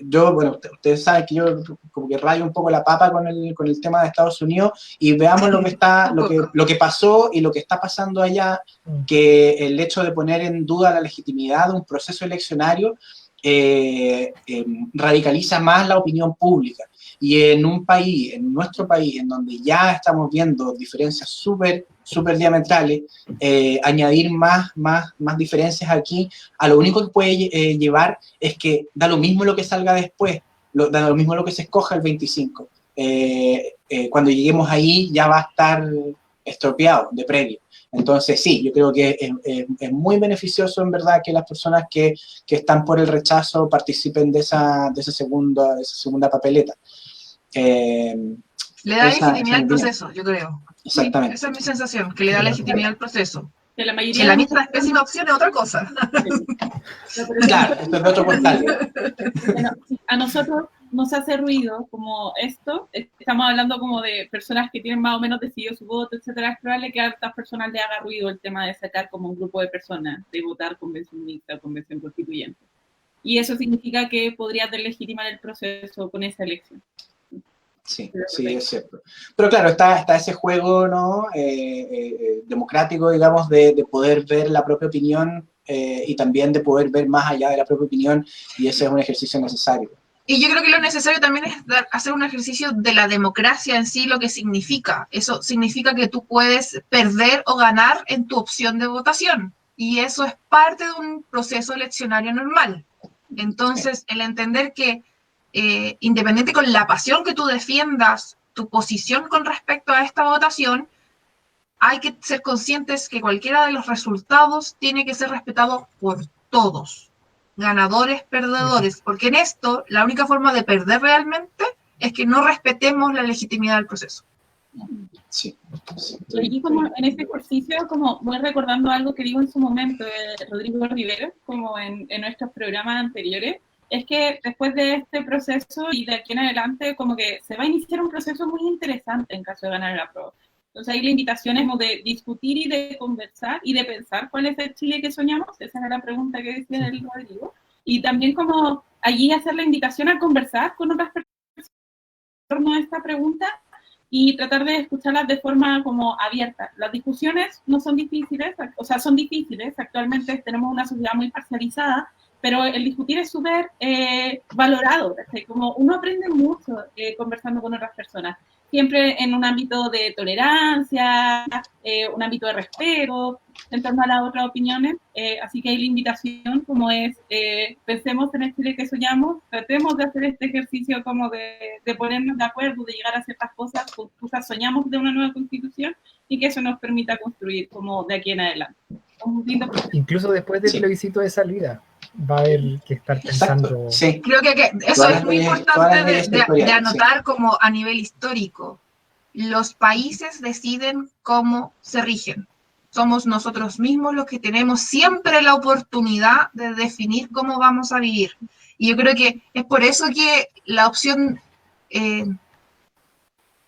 Bueno, ustedes saben que yo como que rayo un poco la papa con el tema de Estados Unidos, y veamos lo que pasó y lo que está pasando allá, que el hecho de poner en duda la legitimidad de un proceso eleccionario radicaliza más la opinión pública. Y en nuestro país, en donde ya estamos viendo diferencias súper diametrales, añadir más diferencias aquí, a lo único que puede llevar es que da lo mismo lo que salga después. da lo mismo lo que se escoja el 25. Cuando lleguemos ahí ya va a estar estropeado de previo. Entonces, sí, yo creo que es muy beneficioso, en verdad, que las personas que están por el rechazo participen de esa segunda papeleta. Le da legitimidad al proceso, yo creo. Exactamente. Esa es mi sensación, que le da legitimidad al proceso. Que la mayoría Que la misma es pésima opción es otra cosa. Claro, esto es de otro portal. Bueno, a nosotros nos hace ruido como esto, estamos hablando como de personas que tienen más o menos decidido su voto, etcétera. Es probable que a estas personas le haga ruido el tema de sacar como un grupo de personas, de votar convención mixta, convención constituyente. Y eso significa que podría deslegitimar el proceso con esa elección. Sí, sí, es cierto. Pero claro, está ese juego, ¿no? Democrático, digamos, de poder ver la propia opinión y también de poder ver más allá de la propia opinión, y ese es un ejercicio necesario. Y yo creo que lo necesario también es hacer un ejercicio de la democracia en sí, lo que significa. Eso significa que tú puedes perder o ganar en tu opción de votación. Y eso es parte de un proceso eleccionario normal. Entonces, el entender que independiente con la pasión que tú defiendas tu posición con respecto a esta votación, hay que ser conscientes que cualquiera de los resultados tiene que ser respetado por todos, ganadores, perdedores, porque en esto la única forma de perder realmente es que no respetemos la legitimidad del proceso. Sí. Y aquí como en este ejercicio, como voy recordando algo que digo en su momento Rodrigo Rivera, como en nuestros programas anteriores, es que después de este proceso y de aquí en adelante como que se va a iniciar un proceso muy interesante en caso de ganar la prueba. Entonces ahí la invitación es como de discutir y de conversar y de pensar cuál es el Chile que soñamos, esa era la pregunta que decía el Rodrigo, y también como allí hacer la invitación a conversar con otras personas en torno a esta pregunta y tratar de escucharlas de forma como abierta. Las discusiones no son difíciles, o sea, son difíciles, actualmente tenemos una sociedad muy parcializada, pero el discutir es súper valorado, como uno aprende mucho conversando con otras personas, siempre en un ámbito de tolerancia, un ámbito de respeto, en torno a las otras opiniones, así que ahí la invitación como es, pensemos en el Chile que soñamos, tratemos de hacer este ejercicio como de ponernos de acuerdo, de llegar a ciertas cosas, soñamos de una nueva constitución y que eso nos permita construir como de aquí en adelante. Incluso después del plebiscito de salida va a haber que estar pensando. Sí. Creo que eso es muy importante de anotar como a nivel histórico. Los países deciden cómo se rigen. Somos nosotros mismos los que tenemos siempre la oportunidad de definir cómo vamos a vivir. Y yo creo que es por eso que la opción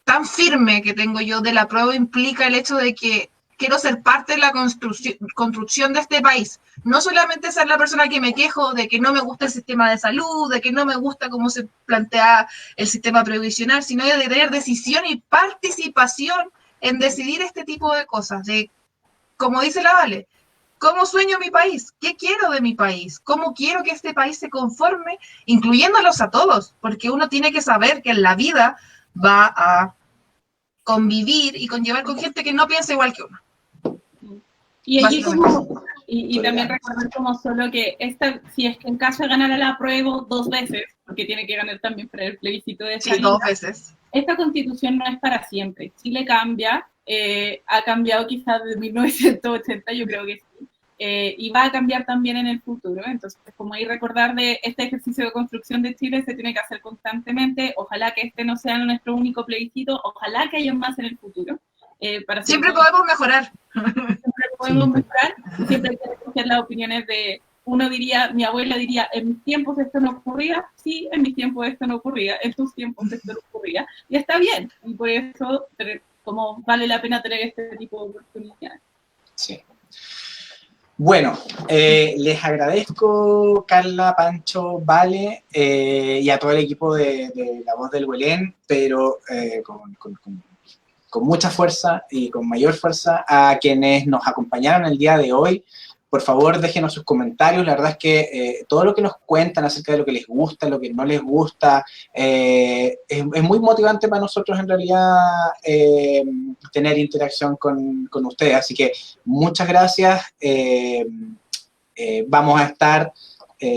tan firme que tengo yo de la prueba implica el hecho de que quiero ser parte de la construcción de este país. No solamente ser la persona que me quejo de que no me gusta el sistema de salud, de que no me gusta cómo se plantea el sistema previsional, sino de tener decisión y participación en decidir este tipo de cosas. De, como dice la Vale, ¿cómo sueño mi país? ¿Qué quiero de mi país? ¿Cómo quiero que este país se conforme? Incluyéndolos a todos, porque uno tiene que saber que en la vida va a convivir y conllevar con gente que no piensa igual que uno. Y allí como, y también recordar como solo que si es que en caso de ganar la apruebo 2 veces, porque tiene que ganar también para el plebiscito de salida, sí, 2 veces. Esta constitución no es para siempre. Chile cambia, ha cambiado quizás desde 1980, yo creo que sí, y va a cambiar también en el futuro. Entonces, como ahí recordar de este ejercicio de construcción de Chile se tiene que hacer constantemente. Ojalá que este no sea nuestro único plebiscito, ojalá que haya más en el futuro. Siempre podemos mejorar. Siempre podemos mejorar, siempre hay que recoger las opiniones de, uno diría, mi abuela diría, en mis tiempos esto no ocurría, sí, en mis tiempos esto no ocurría, en tus tiempos esto no ocurría, y está bien, y por eso como vale la pena tener este tipo de oportunidades. Sí. Bueno, les agradezco, Carla, Pancho, Vale, y a todo el equipo de La Voz del Huelén, pero con mucha fuerza y con mayor fuerza a quienes nos acompañaron el día de hoy. Por favor, déjenos sus comentarios. La verdad es que todo lo que nos cuentan acerca de lo que les gusta, lo que no les gusta, es muy motivante para nosotros en realidad tener interacción con ustedes. Así que muchas gracias. Vamos a estar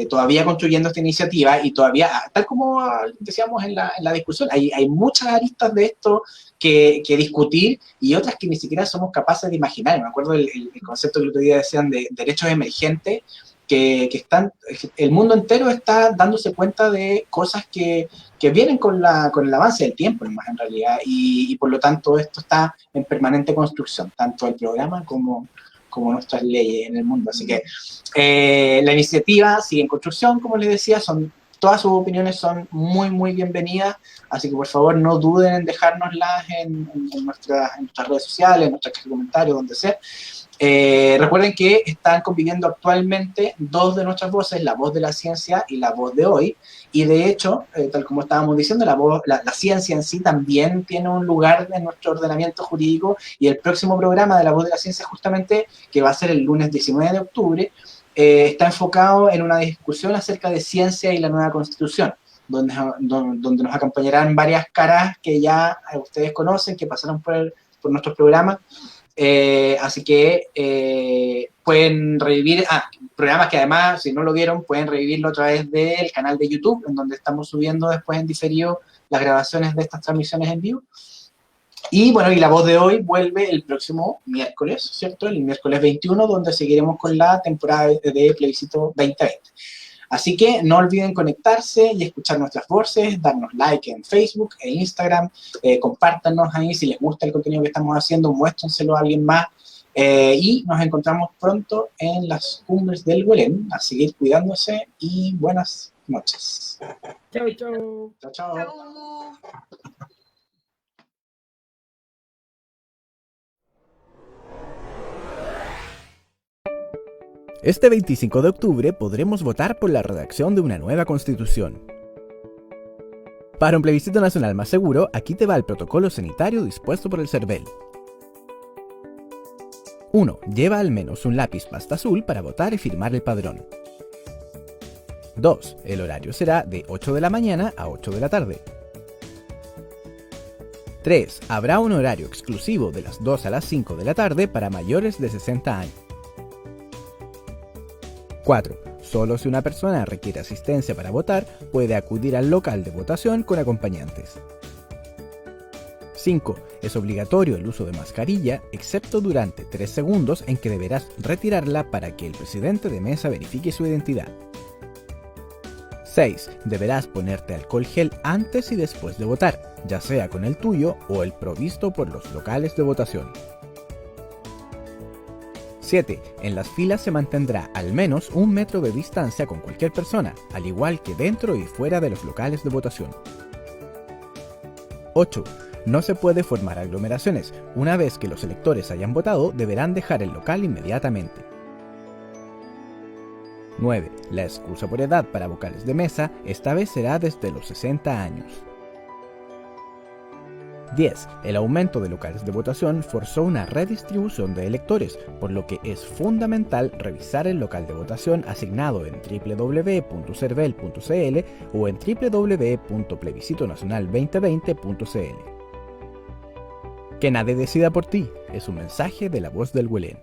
todavía construyendo esta iniciativa y todavía, tal como decíamos en la discusión, hay muchas aristas de esto que discutir y otras que ni siquiera somos capaces de imaginar. Me acuerdo el concepto que el otro día decían de derechos emergentes, que están, el mundo entero está dándose cuenta de cosas que vienen con el avance del tiempo, más en realidad, y por lo tanto esto está en permanente construcción, tanto el programa como nuestras leyes en el mundo. Así que la iniciativa sigue en construcción, como les decía, todas sus opiniones son muy, muy bienvenidas, así que por favor no duden en dejárnoslas en nuestras redes sociales, en nuestra caja de comentarios, donde sea. Recuerden que están conviviendo actualmente dos de nuestras voces, la voz de la ciencia y la voz de hoy, y de hecho, tal como estábamos diciendo, la ciencia en sí también tiene un lugar en nuestro ordenamiento jurídico, y el próximo programa de la voz de la ciencia, justamente, que va a ser el lunes 19 de octubre, está enfocado en una discusión acerca de ciencia y la nueva Constitución, donde nos acompañarán varias caras que ya ustedes conocen, que pasaron por nuestros programas. Así que pueden revivir programas que además, si no lo vieron, pueden revivirlo a través del canal de YouTube, en donde estamos subiendo después en diferido las grabaciones de estas transmisiones en vivo. Y bueno, y la voz de hoy vuelve el próximo miércoles, ¿cierto? El miércoles 21, donde seguiremos con la temporada de Plebiscito 2020. Así que no olviden conectarse y escuchar nuestras voces, darnos like en Facebook e Instagram, compártanos ahí si les gusta el contenido que estamos haciendo, muéstrenselo a alguien más, y nos encontramos pronto en las cumbres del Huelén. A seguir cuidándose y buenas noches. Chau, chau. Chao, chao. Chau. Este 25 de octubre podremos votar por la redacción de una nueva constitución. Para un plebiscito nacional más seguro, aquí te va el protocolo sanitario dispuesto por el CERVEL. 1. Lleva al menos un lápiz pasta azul para votar y firmar el padrón. 2. El horario será de 8 de la mañana a 8 de la tarde. 3. Habrá un horario exclusivo de las 2 a las 5 de la tarde para mayores de 60 años. 4. Solo si una persona requiere asistencia para votar, puede acudir al local de votación con acompañantes. 5. Es obligatorio el uso de mascarilla, excepto durante 3 segundos en que deberás retirarla para que el presidente de mesa verifique su identidad. 6. Deberás ponerte alcohol gel antes y después de votar, ya sea con el tuyo o el provisto por los locales de votación. 7. En las filas se mantendrá al menos 1 metro de distancia con cualquier persona, al igual que dentro y fuera de los locales de votación. 8. No se puede formar aglomeraciones. Una vez que los electores hayan votado, deberán dejar el local inmediatamente. 9. La excusa por edad para vocales de mesa esta vez será desde los 60 años. 10. El aumento de locales de votación forzó una redistribución de electores, por lo que es fundamental revisar el local de votación asignado en www.cervel.cl o en www.plebiscitonacional2020.cl. Que nadie decida por ti es un mensaje de la voz del Huelén.